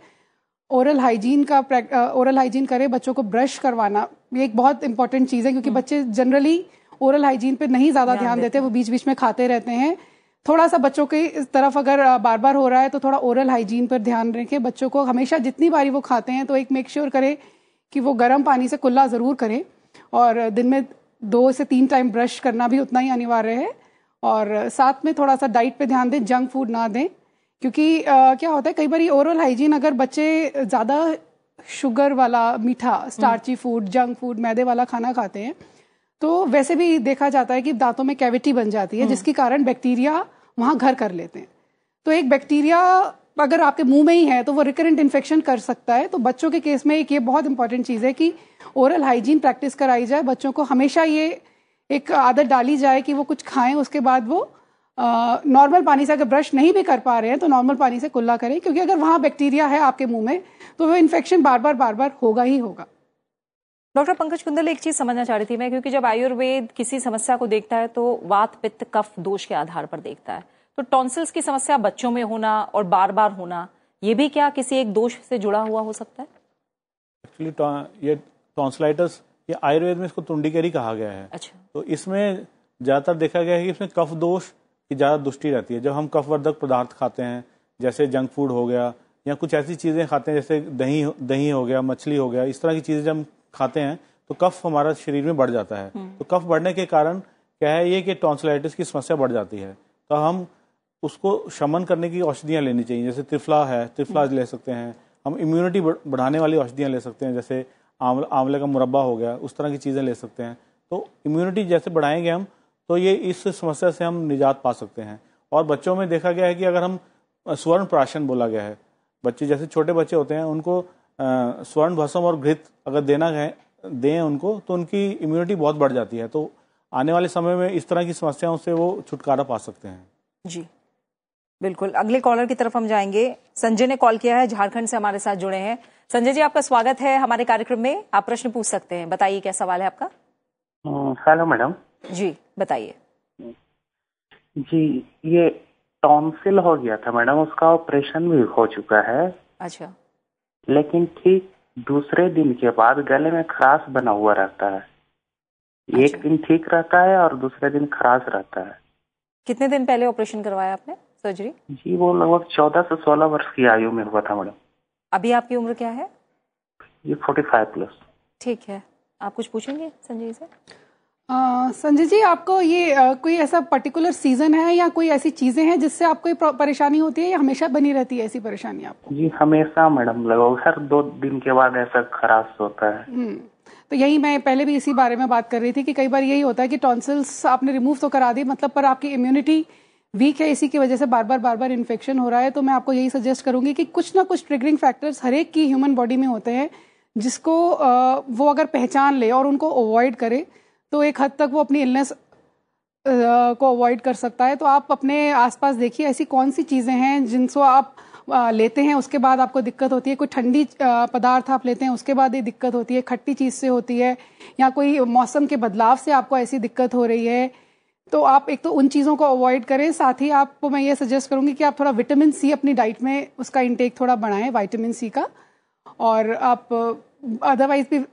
ओरल हाइजीन करें, बच्चों को ब्रश करवाना ये एक बहुत इंपॉर्टेंट चीज़ है, क्योंकि बच्चे जनरली ओरल हाइजीन पे नहीं ज़्यादा ध्यान देते, वो बीच बीच में खाते रहते हैं। थोड़ा सा बच्चों की इस तरफ अगर बार बार हो रहा है तो थोड़ा ओरल हाइजीन पर ध्यान रखें। बच्चों को हमेशा जितनी बारी वो खाते हैं तो एक मेक श्योर करें कि वो गर्म पानी से कुल्ला ज़रूर करें, और दिन में 2 से 3 टाइम ब्रश करना भी उतना ही अनिवार्य है। और साथ में थोड़ा सा डाइट पे ध्यान दें, जंक फूड ना दें, क्योंकि क्या होता है कई बार ओरल हाइजीन, अगर बच्चे ज़्यादा शुगर वाला, मीठा, स्टार्ची फूड, जंक फूड, मैदे वाला खाना खाते हैं, तो वैसे भी देखा जाता है कि दांतों में कैविटी बन जाती है, जिसके कारण बैक्टीरिया वहाँ घर कर लेते हैं। तो एक बैक्टीरिया अगर आपके मुंह में ही है तो वो रिकरेंट इन्फेक्शन कर सकता है। तो बच्चों के केस में एक ये बहुत इंपॉर्टेंट चीज़ है कि ओरल हाइजीन प्रैक्टिस कराई जाए। बच्चों को हमेशा ये एक आदत डाली जाए कि वो कुछ खाएं, उसके बाद वो नॉर्मल पानी से, अगर ब्रश नहीं भी कर पा रहे हैं तो नॉर्मल पानी से कुल्ला करें, क्योंकि अगर वहाँ बैक्टीरिया है आपके मुंह में तो वो इन्फेक्शन बार बार होगा ही होगा। डॉक्टर पंकज कुंदल, एक चीज समझना चाह रही थी मैं, क्योंकि जब आयुर्वेद किसी समस्या को देखता है तो वात, पित्त, कफ दोष के आधार पर देखता है, तो टॉन्सिल्स की समस्या बच्चों में होना और बार बार होना, ये भी क्या किसी एक दोष से जुड़ा हुआ हो सकता है? एक्चुअली ये टॉन्सिलाइटिस, ये आयुर्वेद में इसको तुंडिकेरी कहा गया है। अच्छा। तो इसमें ज्यादातर देखा गया है कि इसमें कफ दोष की ज्यादा दृष्टि रहती है। जब हम कफवर्धक पदार्थ खाते हैं, जैसे जंक फूड हो गया या कुछ ऐसी चीजें खाते हैं जैसे दही हो गया, मछली हो गया, इस तरह की चीजें जब हम खाते हैं तो कफ हमारा शरीर में बढ़ जाता है। तो कफ बढ़ने के कारण क्या है ये कि टॉन्सिलाइटिस की समस्या बढ़ जाती है, तो हम उसको शमन करने की औषधियाँ लेनी चाहिए। जैसे त्रिफला है, त्रिफला ले सकते हैं हम। इम्यूनिटी बढ़ाने वाली औषधियाँ ले सकते हैं, जैसे आंवले का मुरब्बा हो गया, उस तरह की चीज़ें ले सकते हैं। तो इम्यूनिटी जैसे बढ़ाएंगे हम, तो ये इस समस्या से हम निजात पा सकते हैं। और बच्चों में देखा गया है कि अगर हम स्वर्ण प्राशन बोला गया है, बच्चे जैसे छोटे बच्चे होते हैं उनको स्वर्ण भस्म और घृत अगर दें उनको, तो उनकी इम्यूनिटी बहुत बढ़ जाती है। तो आने वाले समय में इस तरह की समस्याओं से वो छुटकारा पा सकते हैं। जी बिल्कुल। अगले कॉलर की तरफ हम जाएंगे। संजय ने कॉल किया है, झारखंड से हमारे साथ जुड़े हैं। संजय जी, आपका स्वागत है हमारे कार्यक्रम में। आप प्रश्न पूछ सकते हैं, बताइए क्या सवाल है आपका। Hello madam. जी बताइए। जी, ये टॉन्सिल हो गया था मैडम, उसका ऑपरेशन भी हो चुका है। अच्छा। लेकिन ठीक दूसरे दिन के बाद गले में खराश बना हुआ रहता है। अच्छा। एक दिन ठीक रहता है और दूसरे दिन खराश रहता है। कितने दिन पहले ऑपरेशन करवाया आपने, सर्जरी? जी, वो लगभग 14 से 16 वर्ष की आयु में हुआ था मैडम। अभी आपकी उम्र क्या है? ये 45+। ठीक है, आप कुछ पूछेंगे संजय से? संजय जी, आपको ये कोई ऐसा पर्टिकुलर सीजन है या कोई ऐसी चीजें हैं जिससे आपको परेशानी होती है, या हमेशा बनी रहती है ऐसी परेशानी आपको? जी हमेशा मैडम, लगभग हर 2 दिन के बाद ऐसा खराश होता है। तो यही मैं पहले भी इसी बारे में बात कर रही थी कि कई बार यही होता है कि टॉन्सिल्स आपने रिमूव तो करा दी, मतलब पर आपकी इम्यूनिटी वीक है, इसी की वजह से बार बार इन्फेक्शन हो रहा है। तो मैं आपको यही सजेस्ट करूंगी कि कुछ ना कुछ ट्रिगरिंग फैक्टर्स हर एक की ह्यूमन बॉडी में होते हैं, जिसको वो अगर पहचान ले और उनको अवॉइड करे तो एक हद तक वो अपनी इलनेस को अवॉइड कर सकता है। तो आप अपने आसपास देखिए ऐसी कौन सी चीज़ें हैं जिनको आप लेते हैं उसके बाद आपको दिक्कत होती है। कोई ठंडी पदार्थ आप लेते हैं उसके बाद ये दिक्कत होती है, खट्टी चीज़ से होती है, या कोई मौसम के बदलाव से आपको ऐसी दिक्कत हो रही है, तो आप एक तो उन चीज़ों को अवॉइड करें। साथ ही आपको मैं ये सजेस्ट करूंगी कि आप थोड़ा विटामिन सी अपनी डाइट में उसका इंटेक थोड़ा बढ़ाएं, विटामिन सी का। और आप अदरवाइज भी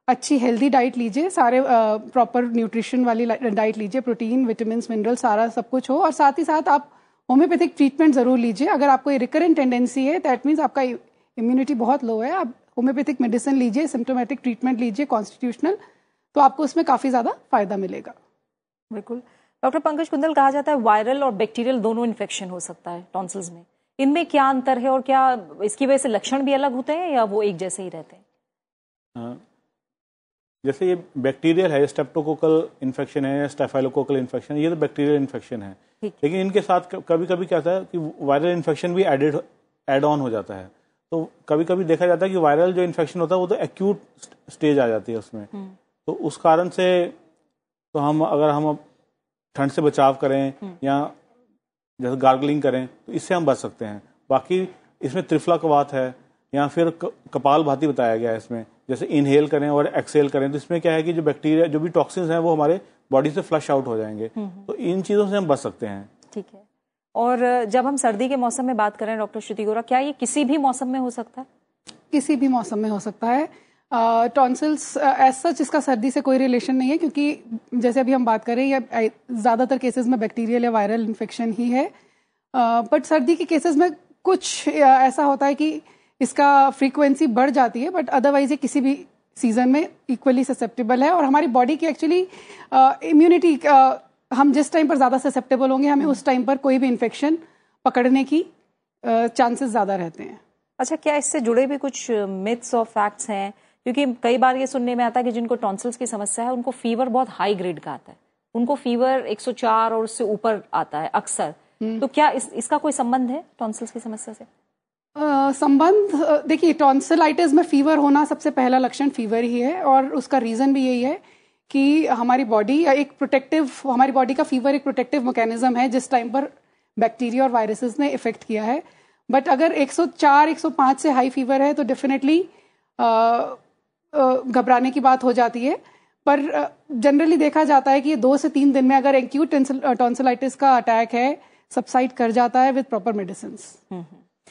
अच्छी हेल्दी डाइट लीजिए, सारे प्रॉपर न्यूट्रिशन वाली डाइट लीजिए, प्रोटीन, विटामिन, मिनरल सारा सब कुछ हो। और साथ ही साथ आप होम्योपैथिक ट्रीटमेंट ज़रूर लीजिए। अगर आपको रिकरेंट टेंडेंसी है, दैट मीन्स आपका इम्यूनिटी बहुत लो है, आप होम्योपैथिक मेडिसिन लीजिए, सिम्टोमेटिक ट्रीटमेंट लीजिए कॉन्स्टिट्यूशनल, तो आपको उसमें काफ़ी ज़्यादा फायदा मिलेगा। बिल्कुल। डॉक्टर पंकज कुंदल, कहा जाता है वायरल और बैक्टीरियल दोनों इन्फेक्शन हो सकता है टॉन्सिल्स में, इनमें क्या अंतर है और क्या इसकी वजह से लक्षण भी अलग होते हैं या वो एक जैसे ही रहते हैं? जैसे ये बैक्टीरियल है, स्ट्रेप्टोकोकल इन्फेक्शन है या स्टेफाइलोकोकल इन्फेक्शन है, ये तो बैक्टीरियल इन्फेक्शन है। लेकिन इनके साथ कभी कभी क्या होता है कि वायरल इन्फेक्शन भी एड ऑन हो जाता है। तो कभी कभी देखा जाता है कि वायरल जो इन्फेक्शन होता है वो तो एक्यूट स्टेज आ जाती है उसमें। तो उस कारण से तो अगर हम ठंड से बचाव करें या जैसे गार्गलिंग करें तो इससे हम बच सकते हैं। बाकी इसमें त्रिफला कवात है या फिर कपाल भाती बताया गया है इसमें, जैसे इनहेल करें और एक्सेल करें, तो इसमें क्या है कि जो बैक्टीरिया, जो भी टॉक्सिन्स हैं वो हमारे बॉडी से फ्लश आउट हो जाएंगे। तो इन चीज़ों से हम बच सकते हैं। ठीक है। और जब हम सर्दी के मौसम में बात करें डॉक्टर श्रुति गोरा, क्या ये किसी भी मौसम में हो सकता है? किसी भी मौसम में हो सकता है। टॉन्सिल्स एज सच इसका सर्दी से कोई रिलेशन नहीं है, क्योंकि जैसे अभी हम बात करें ये ज़्यादातर केसेस में बैक्टीरियल या वायरल इन्फेक्शन ही है। बट सर्दी के केसेस में कुछ ऐसा होता है कि इसका फ्रीक्वेंसी बढ़ जाती है, बट अदरवाइज ये किसी भी सीजन में इक्वली ससेप्टेबल है। और हमारी बॉडी की एक्चुअली इम्यूनिटी, हम जिस टाइम पर ज़्यादा ससेप्टेबल होंगे हमें उस टाइम पर कोई भी इन्फेक्शन पकड़ने की चांसेस ज़्यादा रहते हैं। अच्छा, क्या इससे जुड़े भी कुछ मिथ्स और फैक्ट्स हैं? क्योंकि कई बार ये सुनने में आता है कि जिनको टॉन्सिल्स की समस्या है उनको फीवर बहुत हाई ग्रेड का आता है, उनको फीवर 104 और उससे ऊपर आता है अक्सर। तो क्या इसका कोई संबंध है टॉन्सिल्स की समस्या से? संबंध, देखिए टॉन्सिलाइटिस में फीवर होना सबसे पहला लक्षण फीवर ही है, और उसका रीजन भी यही है कि हमारी बॉडी एक प्रोटेक्टिव, हमारी बॉडी का फीवर एक प्रोटेक्टिव मैकेनिज्म है जिस टाइम पर बैक्टीरिया और वायरसेस ने इफेक्ट किया है। बट अगर 104 105 से हाई फीवर है तो डेफिनेटली घबराने की बात हो जाती है। पर जनरली देखा जाता है कि 2 से 3 दिन में अगर एक्यूट टॉन्सिलाइटिस का अटैक है सबसाइड कर जाता है विद प्रॉपर मेडिसिन्स।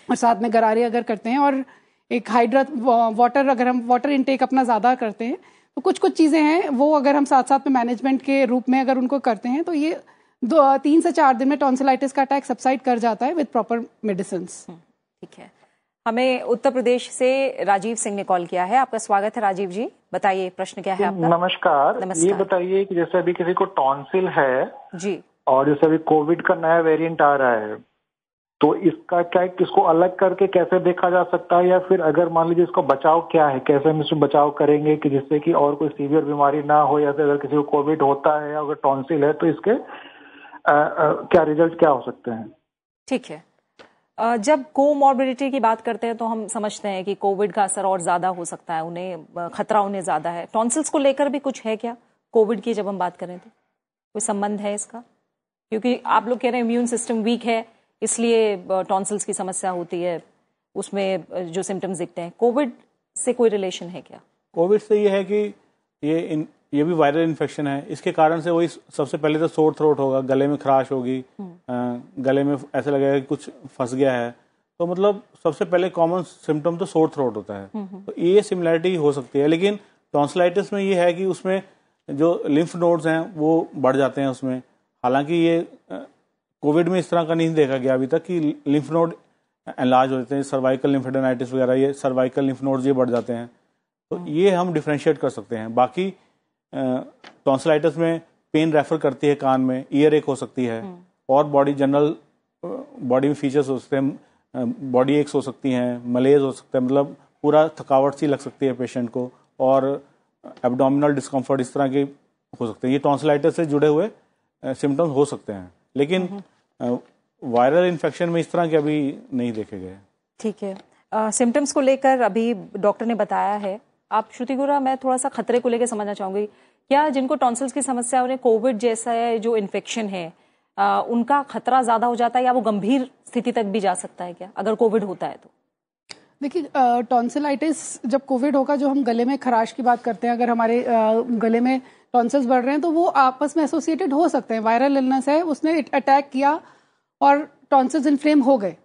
और साथ में गरारे अगर करते हैं और एक हाइड्रेट वाटर, अगर हम वाटर इनटेक अपना ज़्यादा करते हैं, तो कुछ चीज़ें हैं वो अगर हम साथ साथ में मैनेजमेंट के रूप में अगर उनको करते हैं तो ये 3 से 4 दिन में टॉन्सिलाइटिस का अटैक सबसाइड कर जाता है विद प्रॉपर मेडिसिन्स। ठीक है। हमें उत्तर प्रदेश से राजीव सिंह ने कॉल किया है। आपका स्वागत है राजीव जी, बताइए प्रश्न क्या है आपका? नमस्कार। ये बताइए कि जैसे अभी किसी को टॉन्सिल है जी, और जैसे अभी कोविड का नया वेरिएंट आ रहा है, तो इसका क्या इसको अलग करके कैसे देखा जा सकता है, या फिर अगर मान लीजिए इसका बचाव क्या है, कैसे हम इसमें बचाव करेंगे कि जिससे कि और कोई सीवियर बीमारी ना हो, या फिर अगर किसी को कोविड होता है अगर टॉन्सिल है तो इसके क्या रिजल्ट क्या हो सकते हैं? ठीक है। जब कोमॉर्बिडिटी की बात करते हैं तो हम समझते हैं कि कोविड का असर और ज्यादा हो सकता है, उन्हें खतरा उन्हें ज्यादा है। टॉन्सिल्स को लेकर भी कुछ है क्या कोविड की जब हम बात करें तो कोई संबंध है इसका? क्योंकि आप लोग कह रहे हैं इम्यून सिस्टम वीक है इसलिए टॉन्सिल्स की समस्या होती है, उसमें जो सिम्टम्स दिखते हैं, कोविड से कोई रिलेशन है क्या? कोविड से ये है कि ये भी वायरल इन्फेक्शन है, इसके कारण से वही सबसे पहले तो सोर थ्रोट होगा, गले में खराश होगी, गले में ऐसा लगेगा कि कुछ फंस गया है, तो मतलब सबसे पहले कॉमन सिम्टम तो सोर थ्रोट होता है। तो ये सिमिलरिटी हो सकती है, लेकिन टॉन्सिलाइटिस में ये है कि उसमें जो लिम्फ नोड्स हैं वो बढ़ जाते हैं उसमें। हालांकि ये कोविड में इस तरह का नहीं देखा गया अभी तक कि लिम्फ नोड एनलार्ज हो जाते हैं, सर्वाइकल लिम्फेडेनाइटिस वगैरह, ये सर्वाइकल लिम्फ नोड्स ये बढ़ जाते हैं, तो ये हम डिफ्रेंशिएट कर सकते हैं। बाकी टॉन्सिलाइटिस में पेन रेफर करती है कान में, ईयर एक हो सकती है, और बॉडी जनरल बॉडी में फीचर्स हो सकते हैं, बॉडी एक्स हो सकती हैं, मलेज हो सकता है, मतलब पूरा थकावट सी लग सकती है पेशेंट को, और एब्डोमिनल डिस्कम्फर्ट इस तरह के हो सकते हैं। ये टॉन्सिलाइटिस से जुड़े हुए सिम्टम्स हो सकते हैं, लेकिन वायरल इन्फेक्शन में इस तरह के अभी नहीं देखे गए। ठीक है। सिम्टम्स को लेकर अभी डॉक्टर ने बताया है। आप श्रुति गुरा, मैं थोड़ा सा खतरे को लेकर समझना चाहूंगी, क्या जिनको टॉन्सिल्स की समस्या उन्हें कोविड जैसा है जो इन्फेक्शन है उनका खतरा ज्यादा हो जाता है, या वो गंभीर स्थिति तक भी जा सकता है क्या अगर कोविड होता है तो? देखिए, टॉन्सिलाइटिस जब कोविड होगा, जो हम गले में खराश की बात करते हैं, अगर हमारे गले में टॉन्सिल्स बढ़ रहे हैं तो वो आपस में एसोसिएटेड हो सकते हैं। वायरल इलनेस है, उसने अटैक किया और टॉन्सिल्स इन्फ्लेम हो गए,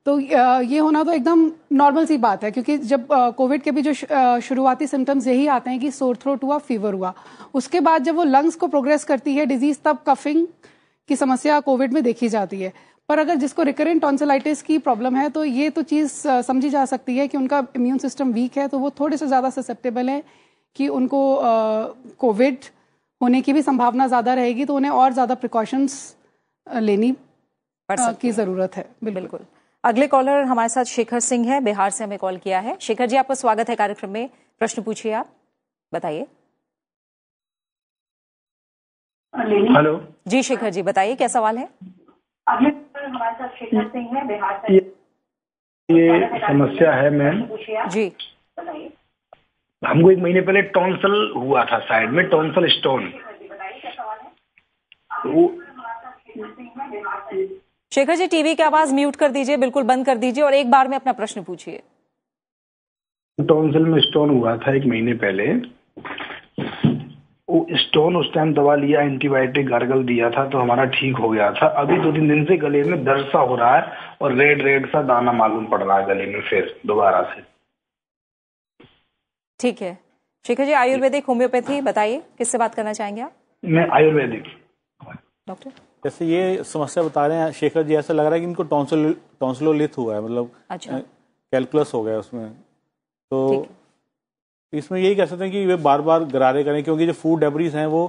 तो ये होना तो एकदम नॉर्मल सी बात है, क्योंकि जब कोविड के भी जो शुरुआती सिम्टम्स यही आते हैं कि सोर थ्रोट हुआ, फीवर हुआ, उसके बाद जब वो लंग्स को प्रोग्रेस करती है डिजीज, तब कफिंग की समस्या कोविड में देखी जाती है। पर अगर जिसको रिकरेंट टॉन्सिलाइटिस की प्रॉब्लम है तो ये तो चीज समझी जा सकती है कि उनका इम्यून सिस्टम वीक है, तो वो थोड़े से ज्यादा ससेप्टेबल है कि उनको कोविड होने की भी संभावना ज्यादा रहेगी, तो उन्हें और ज्यादा प्रिकॉशंस लेनी की जरूरत है। बिल्कुल। अगले कॉलर हमारे साथ शेखर सिंह है, बिहार से हमें कॉल किया है। शेखर जी, आपका स्वागत है कार्यक्रम में, प्रश्न पूछिए, आप बताइए। हेलो जी शेखर जी, बताइए क्या सवाल है? अगले कॉलर हमारे साथ शेखर सिंह है, बिहार से। ये समस्या है मैम जी, बताइए। हमको 1 महीने पहले टॉन्सिल हुआ था, साइड में tonsil stone. Shekhar ji, TV की आवाज म्यूट कर दीजिए, बिल्कुल बंद कर दीजिए, और एक बार में अपना प्रश्न पूछिए। टॉन्सिल में स्टोन हुआ था 1 महीने पहले, वो स्टोन उस टाइम दवा लिया, एंटीबायोटिक गार्गल दिया था तो हमारा ठीक हो गया था। अभी 2-3 दिन से गले में दर्द सा हो रहा है और रेड रेड सा दाना मालूम पड़ रहा है गले में फिर दोबारा से। ठीक है शेखर जी, आयुर्वेदिक होम्योपैथी बताइए, किससे बात करना चाहेंगे आप? मैं आयुर्वेदिक डॉक्टर। जैसे ये समस्या बता रहे हैं शेखर जी, ऐसा लग रहा है कि इनको टॉन्सिलोलिथ हुआ है, मतलब कैलकुलस हो गया उसमें, तो इसमें यही कह सकते हैं कि वे बार बार गरारे करें, क्योंकि जो फूड डेब्रीज हैं वो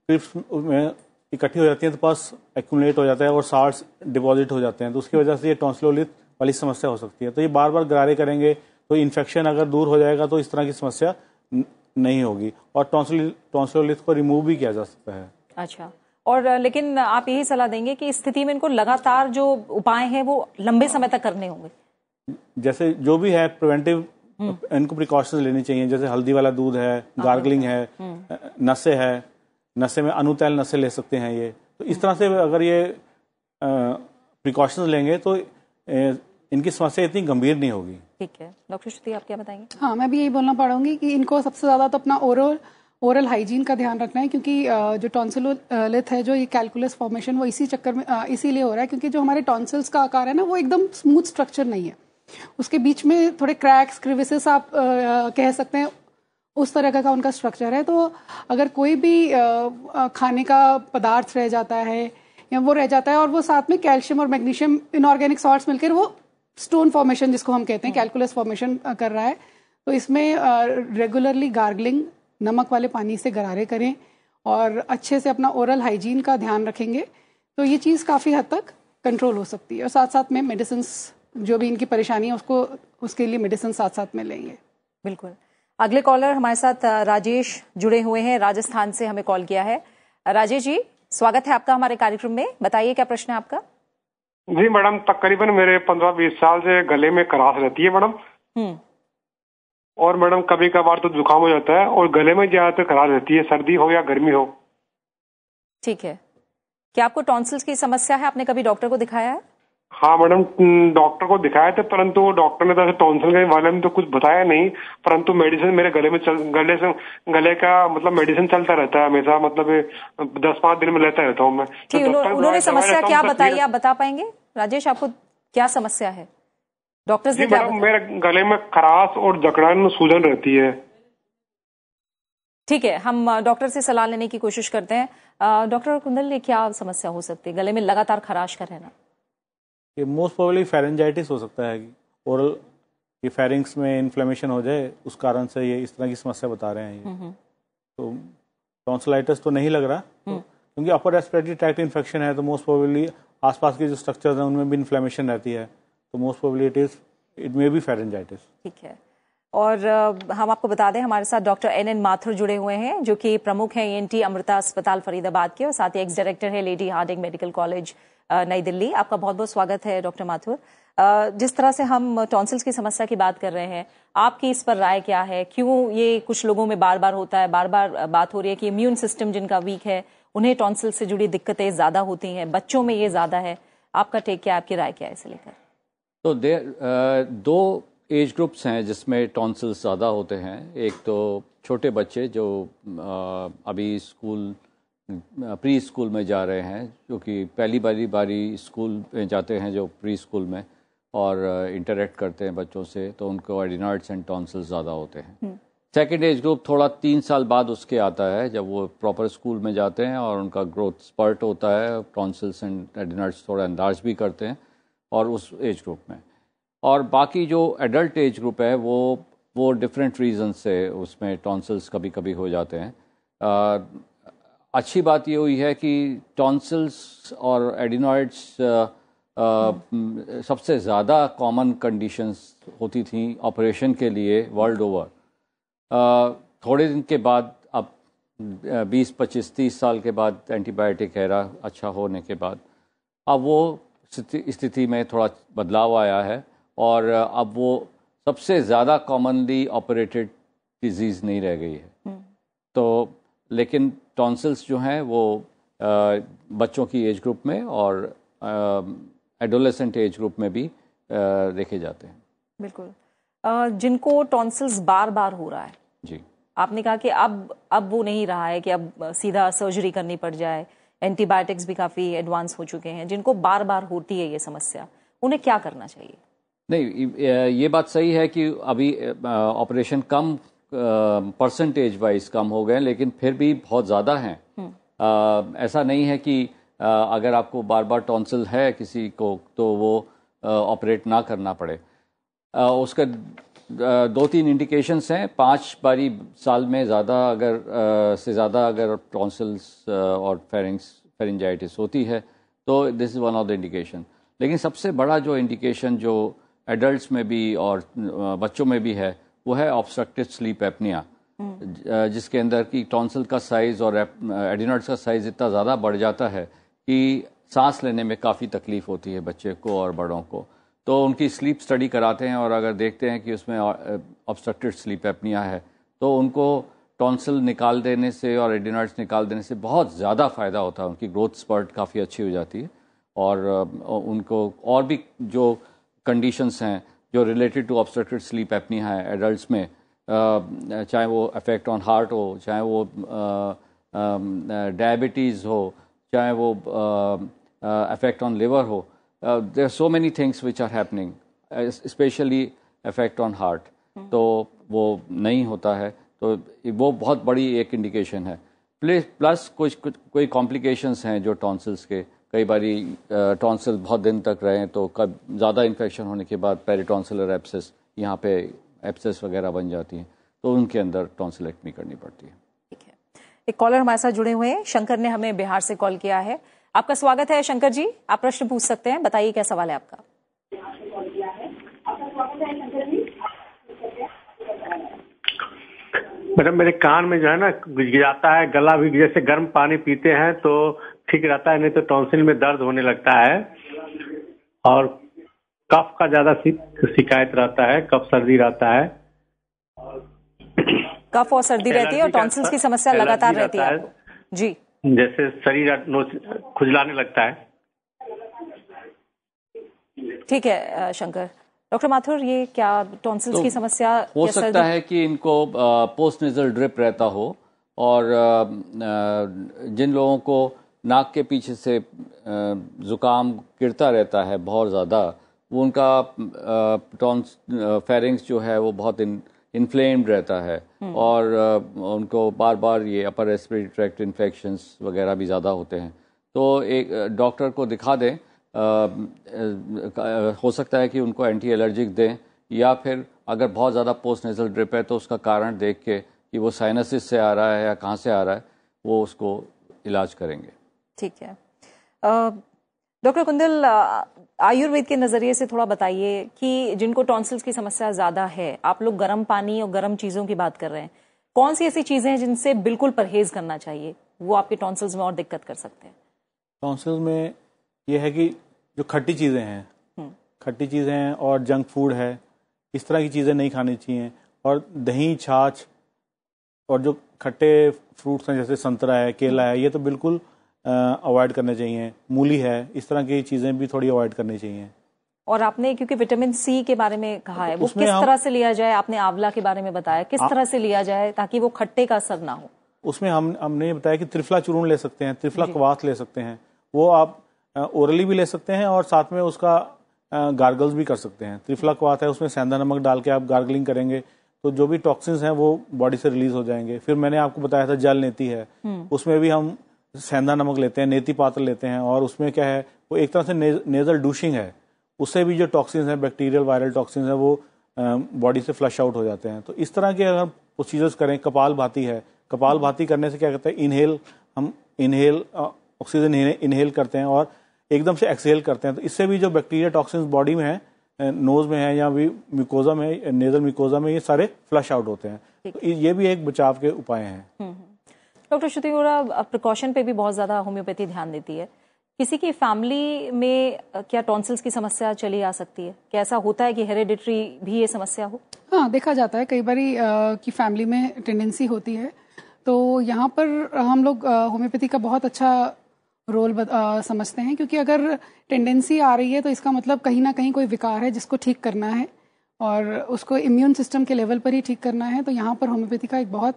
क्रिप्स में इकट्ठी हो जाती हैं, तो पास एक्यूमुलेट हो जाता है और साल्ट्स डिपॉजिट हो जाते हैं, तो उसकी वजह से ये टॉन्सिलोलिथ वाली समस्या हो सकती है। तो ये बार बार गरारे करेंगे तो इन्फेक्शन अगर दूर हो जाएगा तो इस तरह की समस्या नहीं होगी, और टॉन्सिलोलिथ को रिमूव भी किया जा सकता है। अच्छा, और लेकिन आप यही सलाह देंगे कि इस स्थिति में इनको लगातार जो उपाय हैं वो लंबे समय तक करने होंगे? जैसे जो भी है प्रिवेंटिव, इनको प्रिकॉशंस लेनी चाहिए, जैसे हल्दी वाला दूध है, गार्गलिंग है, नशे है, नशे में अनुतैल नशे ले सकते हैं ये, तो इस तरह से अगर ये प्रिकॉशंस लेंगे तो इनकी समस्या इतनी गंभीर नहीं होगी। ठीक है डॉक्टर श्रुति, आप क्या बताएंगे? हाँ, मैं भी यही बोलना पड़ूंगी कि इनको सबसे ज्यादा तो अपना ओरल हाइजीन का ध्यान रखना है, क्योंकि जो टॉन्सिलोलिथ है, जो ये कैलकुलस फॉर्मेशन, वो इसी चक्कर में इसीलिए हो रहा है क्योंकि जो हमारे टॉन्सिल्स का आकार है ना, वो एकदम स्मूथ स्ट्रक्चर नहीं है, उसके बीच में थोड़े क्रैक्स, क्रिविसेस आप कह सकते हैं, उस तरह का उनका स्ट्रक्चर है। तो अगर कोई भी खाने का पदार्थ रह जाता है या वो रह जाता है और वो साथ में कैल्शियम और मैग्नीशियम इनऑर्गेनिक सॉल्ट्स मिलकर वो स्टोन फॉर्मेशन, जिसको हम कहते हैं कैलकुलस फॉर्मेशन कर रहा है, तो इसमें रेगुलरली गार्गलिंग, नमक वाले पानी से गरारे करें और अच्छे से अपना ओरल हाइजीन का ध्यान रखेंगे तो ये चीज़ काफ़ी हद तक कंट्रोल हो सकती है। और साथ साथ में मेडिसिन, जो भी इनकी परेशानी है उसको, उसके लिए मेडिसिन साथ साथ में लेंगे। बिल्कुल। अगले कॉलर हमारे साथ राजेश जुड़े हुए हैं, राजस्थान से हमें कॉल किया है। राजेश जी, स्वागत है आपका हमारे कार्यक्रम में, बताइए क्या प्रश्न है आपका। जी मैडम, तकरीबन मेरे 15-20 साल से गले में खराश रहती है मैडम। और मैडम कभी कभार तो जुकाम हो जाता है और गले में ज्यादातर खराश रहती है, सर्दी हो या गर्मी हो। ठीक है, क्या आपको टॉन्सिल्स की समस्या है? आपने कभी डॉक्टर को दिखाया है? हाँ मैडम, डॉक्टर को दिखाया था, परंतु डॉक्टर ने तो टॉन्सिल के बारे में तो कुछ बताया नहीं, परंतु मेडिसिन मेरे गले का मतलब मेडिसिन चलता रहता है हमेशा, मतलब 10-5 दिन में लेता रहता हूँ मैं। ठीक, उन्होंने समस्या क्या बताई, आप बता पाएंगे राजेश, आपको क्या समस्या है? डॉक्टर्स ने क्या बताया? मेरे गले में खराश और जकड़न, सूजन रहती है। ठीक है, हम डॉक्टर से सलाह लेने की कोशिश करते हैं। डॉक्टर कुंदल, क्या समस्या हो सकती है गले में लगातार खराश का रहना? ये मोस्ट प्रोबेबली फेरेंजाइटिस हो सकता है कि ओरल ये फेरिंग्स में इन्फ्लेमेशन हो जाए, उस कारण से ये इस तरह की समस्या बता रहे हैं ये। तो टॉन्सिलाइटिस तो नहीं लग रहा, क्योंकि अपर रेस्पिरेटरी ट्रैक्ट इन्फेक्शन है तो मोस्ट प्रोबेबली आसपास के जो स्ट्रक्चर्स हैं उनमें भी इन्फ्लेमेशन रहती है, तो most probably it may be pharyngitis. ठीक है, और हम आपको बता दें हमारे साथ डॉक्टर एन माथुर जुड़े हुए हैं, जो कि प्रमुख हैं ENT अमृता अस्पताल फरीदाबाद के, और साथ ही एक्स डायरेक्टर है लेडी हार्डिंग मेडिकल कॉलेज नई दिल्ली। आपका बहुत बहुत स्वागत है डॉक्टर माथुर। जिस तरह से हम टॉन्सिल्स की समस्या की बात कर रहे हैं, आपकी इस पर राय क्या है? क्यों ये कुछ लोगों में बार बार होता है? बार बार बात हो रही है कि इम्यून सिस्टम जिनका वीक है उन्हें टॉन्सिल से जुड़ी दिक्कतें ज्यादा होती हैं, बच्चों में ये ज्यादा है। आपका टेक क्या है, आपकी राय क्या है इसे लेकर? तो दो एज ग्रुप्स हैं जिसमें टॉन्सिल्स ज़्यादा होते हैं। एक तो छोटे बच्चे जो अभी प्री स्कूल में जा रहे हैं, जो कि पहली बारी स्कूल में जाते हैं, जो प्री स्कूल में, और इंटरेक्ट करते हैं बच्चों से, तो उनको एडिनॉइड्स एंड टॉन्सिल्स ज़्यादा होते हैं। सेकेंड एज ग्रुप थोड़ा 3 साल बाद उसके आता है, जब वो प्रॉपर स्कूल में जाते हैं और उनका ग्रोथ स्पर्ट होता है, टॉन्सिल्स एंड एडिनॉइड्स थोड़ा एनलार्ज भी करते हैं, और उस एज ग्रुप में। और बाकी जो एडल्ट एज ग्रुप है वो डिफरेंट रीज़न से उसमें टॉन्सिल्स कभी कभी हो जाते हैं। अच्छी बात ये हुई है कि टॉन्सिल्स और एडिनॉइड्स सबसे ज़्यादा कॉमन कंडीशंस होती थी ऑपरेशन के लिए वर्ल्ड ओवर। थोड़े दिन के बाद, अब 20, 25, 30 साल के बाद, एंटीबायोटिक एरा अच्छा होने के बाद, अब वो स्थिति में थोड़ा बदलाव आया है, और अब वो सबसे ज़्यादा कॉमनली ऑपरेटेड डिजीज़ नहीं रह गई है। तो लेकिन टॉन्सिल्स जो हैं वो बच्चों की एज ग्रुप में और एडोलेसेंट एज ग्रुप में भी देखे जाते हैं। बिल्कुल। जिनको टॉन्सिल्स बार बार हो रहा है, जी, आपने कहा कि अब वो नहीं रहा है कि अब सीधा सर्जरी करनी पड़ जाए, एंटीबायोटिक्स भी काफ़ी एडवांस हो चुके हैं, जिनको बार बार होती है ये समस्या, उन्हें क्या करना चाहिए? नहीं, ये बात सही है कि अभी ऑपरेशन कम परसेंटेज वाइज कम हो गए, लेकिन फिर भी बहुत ज़्यादा हैं। ऐसा नहीं है कि अगर आपको बार बार टॉन्सिल है किसी को तो वो ऑपरेट ना करना पड़े। उसका 2-3 इंडिकेशंस हैं। 5 बारी साल में ज़्यादा अगर टॉन्सिल्स और फेरिंजाइटिस होती है तो this is one of the indication. लेकिन सबसे बड़ा जो इंडिकेशन जो एडल्ट्स में भी और बच्चों में भी है वो है ऑब्स्ट्रक्टिव स्लीप एपनिया, जिसके अंदर की टॉन्सिल का साइज़ और एडिनॉइड्स का साइज़ इतना ज़्यादा बढ़ जाता है कि सांस लेने में काफ़ी तकलीफ़ होती है बच्चे को और बड़ों को। तो उनकी स्लीप स्टडी कराते हैं और अगर देखते हैं कि उसमें ऑब्स्ट्रक्टिव स्लीप एपनिया है तो उनको टॉन्सिल निकाल देने से और एडिनॉइड्स निकाल देने से बहुत ज़्यादा फ़ायदा होता है। उनकी ग्रोथ स्पर्ट काफ़ी अच्छी हो जाती है और उनको और भी जो कंडीशंस हैं जो related to obstructive sleep apnoea है एडल्ट्स में, चाहे वो अफेक्ट ऑन हार्ट हो, चाहे वो डायबिटीज़ हो, चाहे वो अफेक्ट ऑन लिवर हो, there are so many things which are happening, specially affect on heart, तो वो नहीं होता है। तो वो बहुत बड़ी एक इंडिकेशन है। प्लस कोई कॉम्प्लिकेशंस हैं जो टॉन्सिल्स के, कई बारी टॉन्सिल बहुत दिन तक रहे तो कब ज़्यादा इन्फेक्शन होने के बाद पेरिटॉन्सिलर एब्सेस यहाँ पे एब्सेस वगैरह बन जाती हैं, तो उनके अंदर टॉन्सिलेक्टमी करनी पड़ती है। ठीक है, एक कॉलर हमारे साथ जुड़े हुए हैं। शंकर ने हमें बिहार से कॉल किया है। आपका स्वागत है शंकर जी, आप प्रश्न पूछ सकते हैं। बताइए क्या सवाल है आपका। मैडम मेरे कान में जो है ना गिराता है, गला भी जैसे गर्म पानी पीते हैं तो ठीक रहता है, नहीं तो टॉन्सिल में दर्द होने लगता है और कफ का ज्यादा शिकायत रहता है, कफ सर्दी रहता है। कफ और सर्दी रहती है और टॉन्सिल्स की समस्या लगातार रहती है आपको? जी, जैसे शरीर खुजलाने लगता है। ठीक है शंकर। डॉक्टर माथुर, ये क्या टॉन्सिल्स की समस्या हो सकता है कि इनको पोस्ट नेजल ड्रिप रहता हो, और जिन लोगों को नाक के पीछे से जुकाम गिरता रहता है बहुत ज़्यादा, वो उनका फेरिंग्स जो है वो बहुत इन्फ्लेम्ड रहता है और उनको बार बार ये अपर रेस्पिरेटरी ट्रैक्ट इन्फेक्शंस वगैरह भी ज़्यादा होते हैं। तो एक डॉक्टर को दिखा दें। हो सकता है कि उनको एंटी एलर्जिक दें, या फिर अगर बहुत ज़्यादा पोस्ट नेजल ड्रिप है तो उसका कारण देख के कि वो साइनसिस से आ रहा है या कहाँ से आ रहा है, वो उसको इलाज करेंगे। ठीक है। डॉक्टर कुंदल, आयुर्वेद के नज़रिए से थोड़ा बताइए कि जिनको टॉन्सिल्स की समस्या ज़्यादा है, आप लोग गर्म पानी और गर्म चीज़ों की बात कर रहे हैं, कौन सी ऐसी चीज़ें हैं जिनसे बिल्कुल परहेज करना चाहिए, वो आपके टॉन्सिल्स में और दिक्कत कर सकते हैं? टॉन्सिल्स में ये है कि जो खट्टी चीज़ें हैं और जंक फूड है, इस तरह की चीज़ें नहीं खानी चाहिए। और दही, छाछ और जो खट्टे फ्रूट्स हैं जैसे संतरा है, केला है, ये तो बिल्कुल अवॉइड करने चाहिए। मूली है, इस तरह की चीज़ें भी थोड़ी अवॉइड करनी चाहिए। और आपने क्योंकि विटामिन सी के बारे में कहा है, वो किस तरह से लिया जाए? आपने आंवला के बारे में बताया, किस तरह से लिया जाए ताकि वो खट्टे का असर ना हो? उसमें हमने ये बताया कि त्रिफला चूर्ण ले सकते हैं, त्रिफला कवाथ ले सकते हैं, वो आप ओरली भी ले सकते हैं और साथ में उसका गार्गल्स भी कर सकते हैं। त्रिफला कवाथ है, उसमें सेंधा नमक डाल के आप गार्गलिंग करेंगे तो जो भी टॉक्सिन्स हैं वो बॉडी से रिलीज हो जाएंगे। फिर मैंने आपको बताया था जल नेती है, उसमें भी हम सेंधा नमक लेते हैं, नेती पात्र लेते हैं, और उसमें क्या है, वो एक तरह से नेजल डूशिंग है, उससे भी जो टॉक्सिन्स हैं, बैक्टीरियल वायरल टॉक्सिन्स हैं, वो बॉडी से फ्लश आउट हो जाते हैं। तो इस तरह के अगर प्रोसीजर्स करें, कपाल भाती है, कपाल भाती करने से क्या कहते हैं, हम इनहेल ऑक्सीजन इनहेल करते हैं और एकदम से एक्सहेल करते हैं, तो इससे भी जो बैक्टीरिया टॉक्सिन्स बॉडी में है, नोज में है या भी म्यूकोजा में, नेजल म्यूकोजा में, ये सारे फ्लश आउट होते हैं। तो ये भी एक बचाव के उपाय हैं। डॉक्टर श्रुति वोरा, प्रिकॉशन पे भी बहुत ज्यादा होम्योपैथी ध्यान देती है। किसी की फैमिली में क्या टॉन्सिल्स की समस्या चली आ सकती है? क्या ऐसा होता है कि हेरेडिटरी भी ये समस्या हो? हाँ, देखा जाता है कई बारी कि फैमिली में टेंडेंसी होती है। तो यहाँ पर हम लोग होम्योपैथी का बहुत अच्छा रोल समझते हैं, क्योंकि अगर टेंडेंसी आ रही है तो इसका मतलब कहीं ना कहीं कोई विकार है जिसको ठीक करना है और उसको इम्यून सिस्टम के लेवल पर ही ठीक करना है। तो यहाँ पर होम्योपैथी का एक बहुत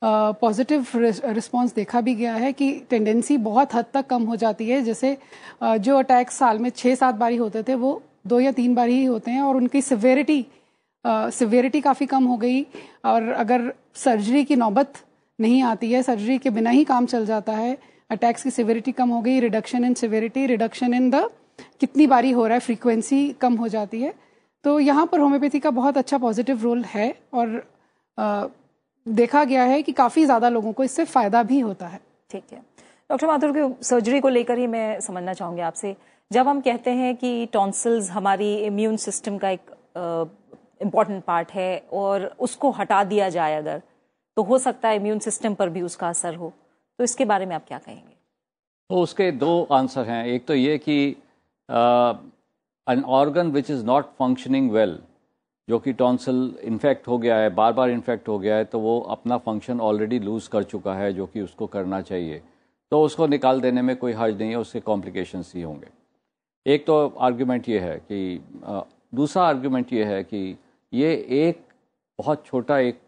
पॉजिटिव रिस्पांस देखा भी गया है कि टेंडेंसी बहुत हद तक कम हो जाती है। जैसे जो अटैक्स साल में 6-7 बार ही होते थे, वो 2 या 3 बार ही होते हैं और उनकी सिवियरिटी काफ़ी कम हो गई। और अगर सर्जरी की नौबत नहीं आती है, सर्जरी के बिना ही काम चल जाता है, अटैक्स की सिवियरिटी कम हो गई, reduction in severity, reduction in the कितनी बारी हो रहा है, फ्रीक्वेंसी कम हो जाती है। तो यहाँ पर होम्योपैथी का बहुत अच्छा पॉजिटिव रोल है और देखा गया है कि काफ़ी ज़्यादा लोगों को इससे फ़ायदा भी होता है। ठीक है डॉक्टर माथुर, की सर्जरी को लेकर ही मैं समझना चाहूँगी आपसे। जब हम कहते हैं कि टॉन्सिल्स हमारी इम्यून सिस्टम का एक इम्पॉर्टेंट पार्ट है और उसको हटा दिया जाए अगर, तो हो सकता है इम्यून सिस्टम पर भी उसका असर हो, तो इसके बारे में आप क्या कहेंगे? तो उसके 2 आंसर हैं। एक तो ये कि an organ which is not functioning well, जो कि टॉन्सिल इन्फेक्ट हो गया है, बार बार इन्फेक्ट हो गया है, तो वो अपना फंक्शन ऑलरेडी लूज़ कर चुका है जो कि उसको करना चाहिए, तो उसको निकाल देने में कोई हर्ज नहीं है, उसके कॉम्प्लिकेशंस ही होंगे। एक तो आर्ग्यूमेंट ये है कि दूसरा आर्ग्यूमेंट ये है कि ये एक बहुत छोटा एक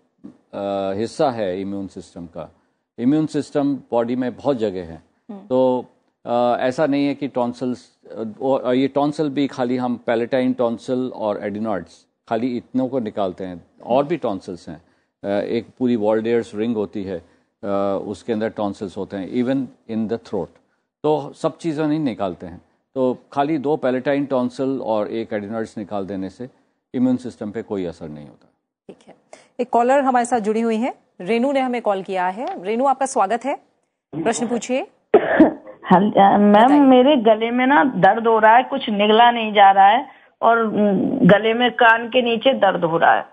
हिस्सा है इम्यून सिस्टम का। इम्यून सिस्टम बॉडी में बहुत जगह है, तो ऐसा नहीं है कि टॉन्सिल्स, और ये टॉन्सिल भी खाली हम पैलेटाइन टॉन्सिल और एडिनॉइड्स खाली इतनों को निकालते हैं, और भी टॉन्सिल्स हैं। एक पूरी वॉल्डेयर्स रिंग होती है, उसके अंदर टॉन्सिल्स होते हैं, इवन इन द थ्रोट, तो सब चीज़ें नहीं निकालते हैं। तो खाली 2 पैलेटाइन टॉन्सिल और 1 एडिनॉइड्स निकाल देने से इम्यून सिस्टम पे कोई असर नहीं होता। ठीक है, एक कॉलर हमारे साथ जुड़ी हुई है, रेनू ने हमें कॉल किया है। रेनू, आपका स्वागत है, प्रश्न पूछिए। मैम, मेरे गले में ना दर्द हो रहा है, कुछ निगला नहीं जा रहा है और गले में कान के नीचे दर्द हो रहा है।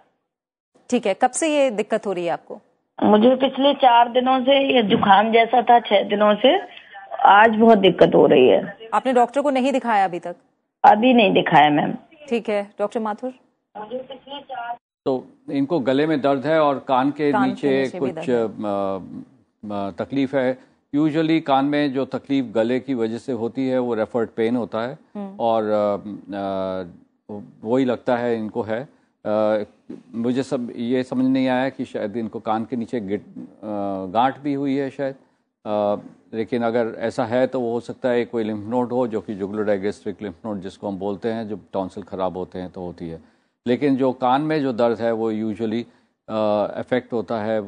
ठीक है, कब से ये दिक्कत हो रही है आपको? मुझे पिछले 4 दिनों से ये जुकाम जैसा था, 6 दिनों से आज बहुत दिक्कत हो रही है। आपने डॉक्टर को नहीं दिखाया अभी तक? अभी नहीं दिखाया मैम। ठीक है, डॉक्टर माथुर। तो इनको गले में दर्द है और कान के नीचे कुछ तकलीफ है। यूजुअली कान में जो तकलीफ गले की वजह से होती है वो रेफर्ड पेन होता है और वही लगता है इनको है। मुझे सब ये समझ नहीं आया कि शायद इनको कान के नीचे गांठ भी हुई है शायद, लेकिन अगर ऐसा है तो वो हो सकता है कोई लिम्फ नोड हो, जो कि जुगुलर डाइगेस्ट्रिक लिम्फ नोड जिसको हम बोलते हैं, जब टॉन्सिल ख़राब होते हैं तो होती है। लेकिन जो कान में जो दर्द है वो यूजुअली इफेक्ट होता है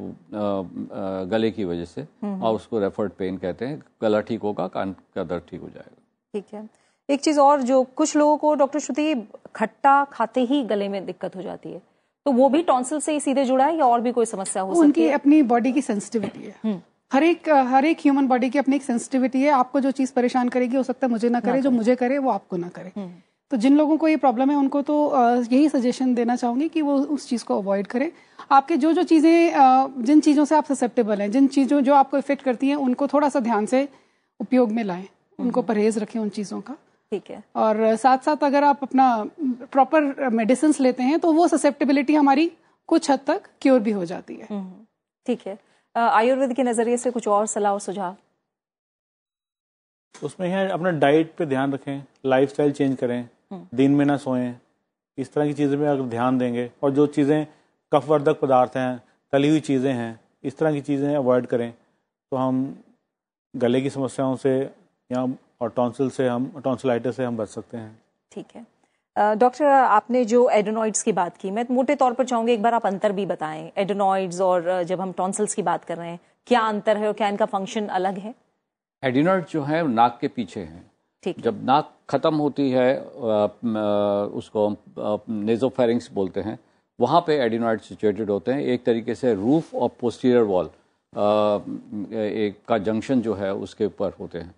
गले की वजह से और उसको रेफर्ड पेन कहते हैं। गला ठीक होगा, कान का दर्द ठीक हो जाएगा। ठीक है, एक चीज़ और, जो कुछ लोगों को डॉक्टर श्रुति खट्टा खाते ही गले में दिक्कत हो जाती है, तो वो भी टॉन्सिल से ही सीधे जुड़ा है या और भी कोई समस्या हो सकती है? उनकी अपनी बॉडी की सेंसिटिविटी है। हर एक ह्यूमन बॉडी की अपनी एक सेंसिटिविटी है। आपको जो चीज़ परेशान करेगी हो सकता है मुझे ना करे, जो मुझे करे वो आपको ना करे। तो जिन लोगों को ये प्रॉब्लम है उनको तो यही सजेशन देना चाहूंगी कि वो उस चीज़ को अवॉइड करें। आपके जो चीज़ें जिन चीज़ों से आप ससेप्टेबल हैं, जिन चीज़ों जो आपको इफेक्ट करती हैं, उनको थोड़ा सा ध्यान से उपयोग में लाएं, उनको परहेज रखें उन चीज़ों का। ठीक है, और साथ साथ अगर आप अपना प्रॉपर मेडिसिन लेते हैं तो वो ससेप्टेबिलिटी हमारी कुछ हद तक क्योर भी हो जाती है। ठीक है, आयुर्वेद के नजरिए से कुछ और सलाह और सुझाव? उसमें है अपना डाइट पे ध्यान रखें, लाइफस्टाइल चेंज करें, दिन में ना सोएं, इस तरह की चीज़ें में अगर ध्यान देंगे, और जो चीज़ें कफवर्धक पदार्थ हैं, तली हुई चीज़ें हैं, इस तरह की चीज़ें अवॉइड करें तो हम गले की समस्याओं से या और टॉन्सिलाइटिस से हम बच सकते हैं। ठीक है, डॉक्टर, आपने जो एडेनॉइड्स की बात की, मैं मोटे तौर पर चाहूंगी एक बार आप अंतर भी बताएं, एडेनॉइड्स और जब हम टॉन्सिल्स की बात कर रहे हैं, क्या अंतर है और क्या इनका फंक्शन अलग है? एडेनॉइड जो है नाक के पीछे है। जब नाक खत्म होती है उसको नेजोफेरिंक्स बोलते हैं, वहाँ पे एडेनॉइड सिचुएटेड होते हैं। एक तरीके से रूफ और पोस्टीरियर वॉल एक का जंक्शन जो है उसके ऊपर होते हैं।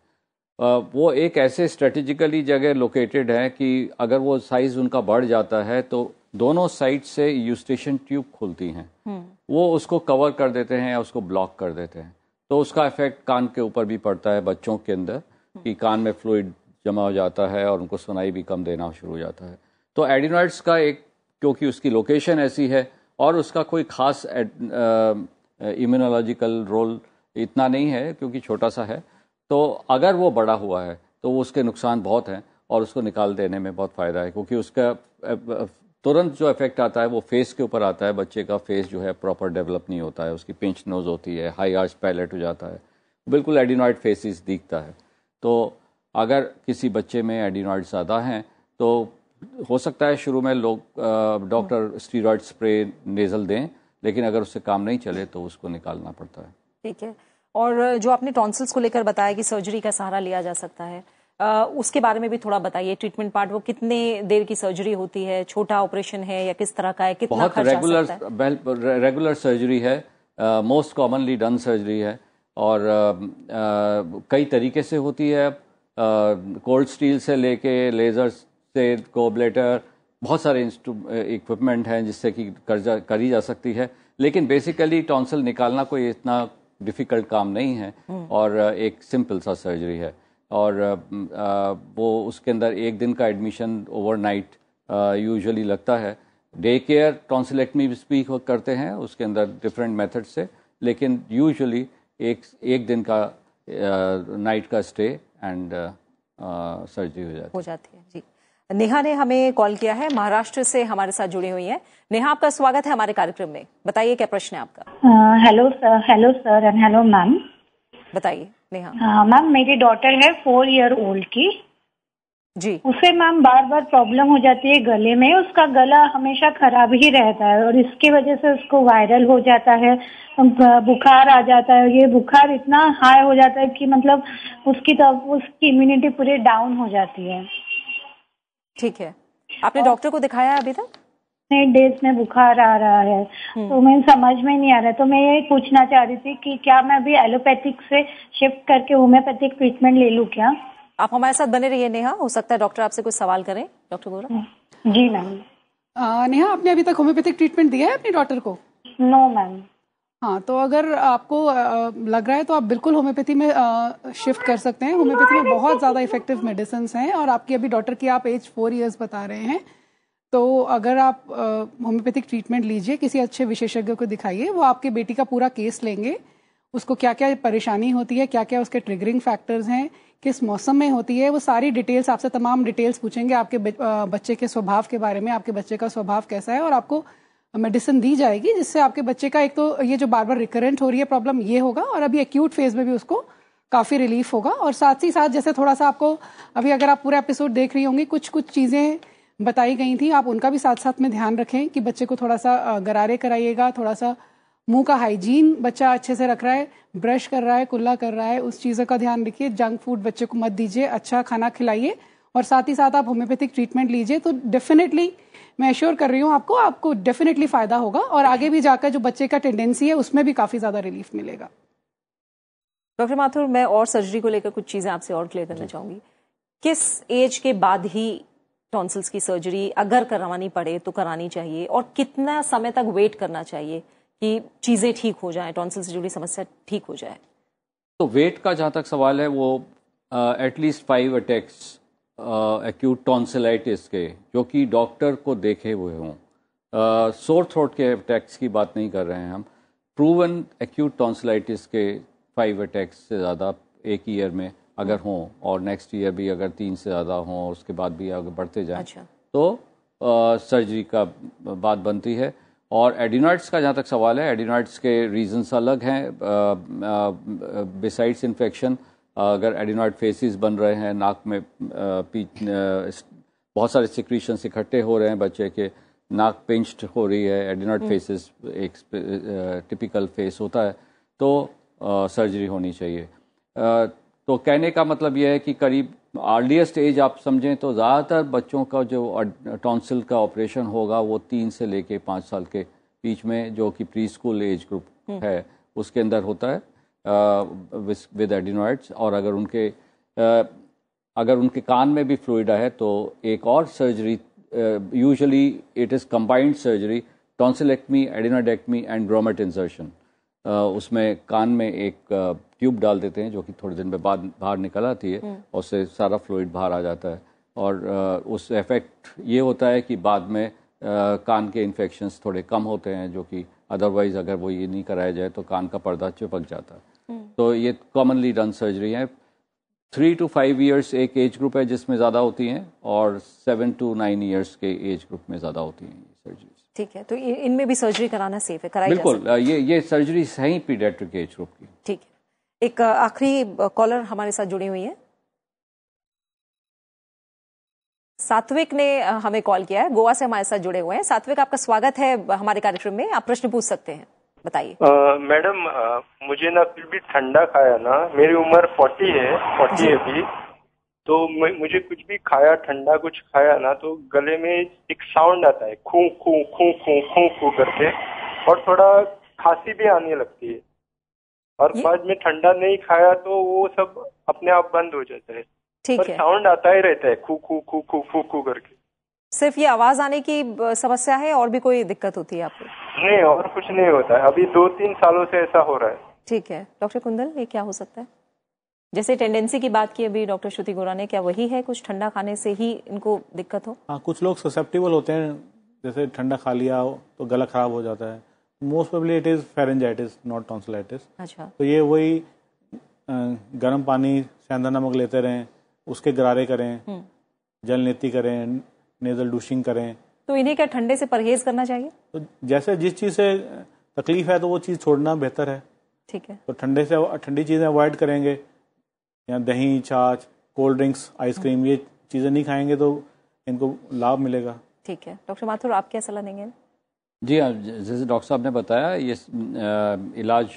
वो एक ऐसे स्ट्रेटेजिकली जगह लोकेटेड है कि अगर वो साइज उनका बढ़ जाता है तो दोनों साइड से यूस्टेशन ट्यूब खुलती हैं, वो उसको कवर कर देते हैं या उसको ब्लॉक कर देते हैं। तो उसका इफेक्ट कान के ऊपर भी पड़ता है बच्चों के अंदर, कि कान में फ्लूइड जमा हो जाता है और उनको सुनाई भी कम देना शुरू हो जाता है। तो एडेनॉइड्स का एक, क्योंकि उसकी लोकेशन ऐसी है और उसका कोई खास इम्यूनोलॉजिकल रोल इतना नहीं है क्योंकि छोटा सा है, तो अगर वो बड़ा हुआ है तो उसके नुकसान बहुत हैं और उसको निकाल देने में बहुत फ़ायदा है, क्योंकि उसका तुरंत जो इफेक्ट आता है वो फेस के ऊपर आता है। बच्चे का फेस जो है प्रॉपर डेवलप नहीं होता है, उसकी पिंच नोज होती है, हाई आर्च पैलेट हो जाता है, बिल्कुल एडेनॉइड फेसिस दिखता है। तो अगर किसी बच्चे में एडेनॉइड ज़्यादा हैं तो हो सकता है शुरू में लोग डॉक्टर स्टीरॉयड स्प्रे नेज़ल दें, लेकिन अगर उससे काम नहीं चले तो उसको निकालना पड़ता है। ठीक है, और जो आपने टॉन्सिल्स को लेकर बताया कि सर्जरी का सहारा लिया जा सकता है, उसके बारे में भी थोड़ा बताइए। ट्रीटमेंट पार्ट वो कितने देर की सर्जरी होती है, छोटा ऑपरेशन है या किस तरह का है, कितना खर्च आ सकता है? रेगुलर सर्जरी है, मोस्ट कॉमनली डन सर्जरी है और कई तरीके से होती है। कोल्ड स्टील से लेके लेजर से कोब्लेटर, बहुत सारे इक्विपमेंट हैं जिससे कि करी जा सकती है। लेकिन बेसिकली टॉन्सिल निकालना कोई इतना डिफ़िकल्ट काम नहीं है और एक सिंपल सा सर्जरी है। और वो उसके अंदर 1 दिन का एडमिशन ओवरनाइट यूजुअली लगता है। डे केयर टॉन्सिलेक्टमी भी करते हैं उसके अंदर डिफरेंट मेथड से, लेकिन यूजुअली एक दिन का नाइट का स्टे एंड सर्जरी हो जाती है। जी, नेहा ने हमें कॉल किया है, महाराष्ट्र से हमारे साथ जुड़ी हुई हैं। नेहा, आपका स्वागत है हमारे कार्यक्रम में, बताइए क्या प्रश्न है आपका? Hello sir and hello ma'am. बताइए नेहा। मैम, मेरी डॉटर है 4 ईयर ओल्ड की जी। उसे मैम बार बार प्रॉब्लम हो जाती है गले में, उसका गला हमेशा खराब ही रहता है और इसकी वजह से उसको वायरल हो जाता है, बुखार आ जाता है। ये बुखार इतना हाई हो जाता है कि मतलब उसकी इम्यूनिटी पूरी डाउन हो जाती है। ठीक है, आपने डॉक्टर को दिखाया अभी तक? डेज में बुखार आ रहा है, तो मैं समझ में नहीं आ रहा, तो मैं ये पूछना चाह रही थी कि क्या मैं अभी एलोपैथिक से शिफ्ट करके होम्योपैथिक ट्रीटमेंट ले लूं क्या? आप हमारे साथ बने रहिए नेहा, हो सकता है डॉक्टर आपसे कुछ सवाल करें। डॉक्टर गोरा। जी मैम। नेहा, आपने अभी तक होम्योपैथिक ट्रीटमेंट दिया है अपनी डॉटर को? No ma'am. हाँ, तो अगर आपको लग रहा है तो आप बिल्कुल होम्योपैथी में शिफ्ट कर सकते हैं। होम्योपैथी में बहुत ज़्यादा इफेक्टिव मेडिसिन हैं, और आपकी अभी डॉटर की आप एज 4 इयर्स बता रहे हैं, तो अगर आप होम्योपैथिक ट्रीटमेंट लीजिए, किसी अच्छे विशेषज्ञ को दिखाइए, वो आपके बेटी का पूरा केस लेंगे, उसको क्या क्या परेशानी होती है, क्या क्या उसके ट्रिगरिंग फैक्टर्स हैं, किस मौसम में होती है, वो सारी डिटेल्स आपसे तमाम डिटेल्स पूछेंगे, आपके बच्चे के स्वभाव के बारे में, आपके बच्चे का स्वभाव कैसा है, और आपको मेडिसिन दी जाएगी जिससे आपके बच्चे का एक तो ये जो बार बार रिकरेंट हो रही है प्रॉब्लम ये होगा, और अभी एक्यूट फेज में भी उसको काफ़ी रिलीफ होगा। और साथ ही साथ जैसे थोड़ा सा आपको अभी अगर आप पूरा एपिसोड देख रही होंगी, कुछ कुछ चीज़ें बताई गई थी, आप उनका भी साथ साथ में ध्यान रखें कि बच्चे को थोड़ा सा गरारे कराइएगा, थोड़ा सा मुंह का हाइजीन बच्चा अच्छे से रख रहा है, ब्रश कर रहा है, कुल्ला कर रहा है, उस चीज़ों का ध्यान रखिए। जंक फूड बच्चे को मत दीजिए, अच्छा खाना खिलाइए, और साथ ही साथ आप होम्योपैथिक ट्रीटमेंट लीजिए, तो डेफिनेटली मैं एश्योर कर रही हूँ आपको डेफिनेटली फायदा होगा, और आगे भी जाकर जो बच्चे का टेंडेंसी है उसमें भी काफ़ी ज़्यादा रिलीफ मिलेगा। डॉक्टर माथुर, मैं और सर्जरी को लेकर कुछ चीज़ें आपसे और क्लियर करना चाहूँगी। किस एज के बाद ही टॉन्सिल्स की सर्जरी अगर करवानी पड़े तो करानी चाहिए, और कितना समय तक वेट करना चाहिए कि चीज़ें ठीक हो जाएं, टॉन्सिल से जुड़ी समस्या ठीक हो जाए? तो वेट का जहाँ तक सवाल है, वो एटलीस्ट 5 अटैक्स एक्यूट टॉन्सिलाइटिस के जो कि डॉक्टर को देखे हुए हों, सोर थ्रोट के अटैक्स की बात नहीं कर रहे हैं हम, प्रूवन एक्यूट टॉन्सिलाइटिस के 5 अटैक्स से ज़्यादा एक ईयर में अगर हों, और नेक्स्ट ईयर भी अगर 3 से ज़्यादा हों, उसके बाद भी अगर बढ़ते जाएं, अच्छा। तो सर्जरी का बात बनती है। और एडिनॉइड्स का जहाँ तक सवाल है, एडिनॉइड्स के रीजंस अलग हैं बिसाइड्स इन्फेक्शन। अगर एडिनॉइड फेसिस बन रहे हैं, नाक में बहुत सारे सिक्रीशंस इकट्ठे हो रहे हैं, बच्चे के नाक पिंच्ड हो रही है, एडिनॉइड फेसिस एक टिपिकल फेस होता है, तो सर्जरी होनी चाहिए। तो कहने का मतलब यह है कि करीब अर्लीस्ट एज आप समझें तो ज़्यादातर बच्चों का जो टॉन्सिल का ऑपरेशन होगा वो 3 से लेके 5 साल के बीच में, जो कि प्री स्कूल एज ग्रुप है, उसके अंदर होता है विद एडिनॉइड्स। और अगर उनके कान में भी फ्लूइड है तो एक और surgery, usually it is combined surgery, tonsillectomy, adenoidectomy and grommet insertion. उसमें कान में एक ट्यूब डाल देते हैं जो कि थोड़े दिन में बाद बाहर निकल आती है, और उससे सारा फ्लूइड बाहर आ जाता है, और उस इफेक्ट ये होता है कि बाद में कान के इन्फेक्शंस थोड़े कम होते हैं, जो कि अदरवाइज अगर वो ये नहीं कराया जाए तो कान का पर्दा चिपक जाता है। तो ये कॉमनली डन सर्जरी है। 3 to 5 इयर्स एक एज ग्रुप है जिसमें ज़्यादा होती हैं, और 7 to 9 इयर्स के एज ग्रुप में ज़्यादा होती हैं सर्जरी। ठीक है, तो इनमें भी सर्जरी कराना सेफ है, कराई बिल्कुल। ये सर्जरी है ही पीडियाट्रिक एज ग्रुप की। ठीक है। एक आखिरी कॉलर हमारे साथ जुड़ी हुई है, सात्विक ने हमें कॉल किया है, गोवा से हमारे साथ जुड़े हुए हैं। सात्विक, आपका स्वागत है हमारे कार्यक्रम में, आप प्रश्न पूछ सकते हैं, बताइए। मैडम, मुझे ना फिर भी ठंडा खाया ना, मेरी उम्र 40 है, 40 है अभी, तो मुझे कुछ भी खाया, ठंडा कुछ खाया ना, तो गले में एक साउंड आता है, खू खू खू खू खू खू करके, और थोड़ा खांसी भी आने लगती है, और बाद में ठंडा नहीं खाया तो वो सब अपने आप बंद हो जाता है। ठीक है। साउंड आता ही रहता है, खू खू खू खू खू खू करके। सिर्फ ये आवाज आने की समस्या है, और भी कोई दिक्कत होती है आपको? नहीं, और कुछ नहीं होता है, अभी 2-3 सालों से ऐसा हो रहा है। ठीक है। डॉक्टर कुंदल, ये क्या हो सकता है? जैसे टेंडेंसी की बात की अभी डॉक्टर श्रुति गोरा ने, क्या वही है, कुछ ठंडा खाने से ही इनको दिक्कत हो? हाँ, कुछ लोग ससेप्टिबल होते हैं, जैसे ठंडा खा लिया तो गला खराब हो जाता है। Most probably it is pharyngitis, not tonsillitis. अच्छा। तो ये वही गर्म पानी, सेंधा नमक लेते रहें, उसके गरारे करें, जल नेती करें, नेजल डूशिंग करें। तो इन्हें क्या ठंडे से परहेज करना चाहिए? तो जैसे जिस चीज़ से तकलीफ है तो वो चीज़ छोड़ना बेहतर है। ठीक है। तो ठंडी चीज़ें अवॉइड करेंगे, या दही, छाछ, कोल्ड ड्रिंक्स, आइसक्रीम, ये चीज़ें नहीं खाएंगे तो इनको लाभ मिलेगा। ठीक है। डॉक्टर माथुर, आप क्या सलाह देंगे? जी हाँ, जैसे डॉक्टर साहब ने बताया, ये इलाज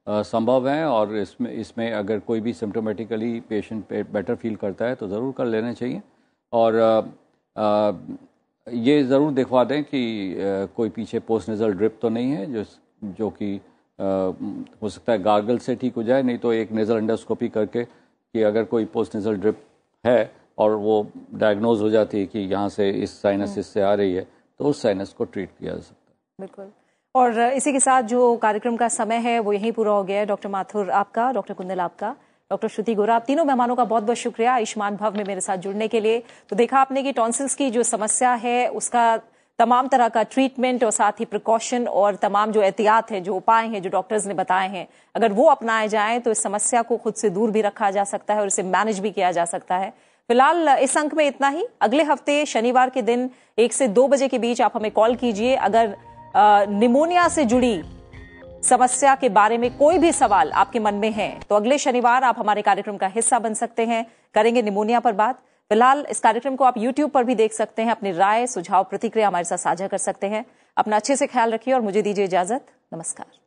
संभव है, और इसमें अगर कोई भी सिम्टोमेटिकली पेशेंट बेटर फील करता है तो ज़रूर कर लेना चाहिए। और ये ज़रूर दिखवा दें कि कोई पीछे पोस्ट नेजल ड्रिप तो नहीं है, जो कि हो सकता है गार्गल से ठीक हो जाए, नहीं तो एक नेजल एंडोस्कोपी करके कि अगर कोई पोस्ट नेजल ड्रिप है और वो डायग्नोज हो जाती है कि यहाँ से इस साइनसिस से आ रही है, तो उस साइनस को ट्रीट किया जा सकता है। बिल्कुल। और इसी के साथ जो कार्यक्रम का समय है वो यहीं पूरा हो गया है। डॉक्टर माथुर आपका, डॉक्टर कुंदल आपका, डॉक्टर श्रुति गोरा, आप तीनों मेहमानों का बहुत बहुत शुक्रिया आयुष्मान भव में मेरे साथ जुड़ने के लिए। तो देखा आपने कि टॉन्सिल्स की जो समस्या है उसका तमाम तरह का ट्रीटमेंट और साथ ही प्रिकॉशन और तमाम जो एहतियात है, जो उपाय हैं, जो डॉक्टर्स ने बताए हैं, अगर वो अपनाए जाएं तो इस समस्या को खुद से दूर भी रखा जा सकता है और इसे मैनेज भी किया जा सकता है। फिलहाल इस अंक में इतना ही। अगले हफ्ते शनिवार के दिन 1 से 2 बजे के बीच आप हमें कॉल कीजिए। अगर निमोनिया से जुड़ी समस्या के बारे में कोई भी सवाल आपके मन में है तो अगले शनिवार आप हमारे कार्यक्रम का हिस्सा बन सकते हैं। करेंगे निमोनिया पर बात। फिलहाल इस कार्यक्रम को आप YouTube पर भी देख सकते हैं। अपनी राय, सुझाव, प्रतिक्रिया हमारे साथ साझा कर सकते हैं। अपना अच्छे से ख्याल रखिए और मुझे दीजिए इजाजत। नमस्कार।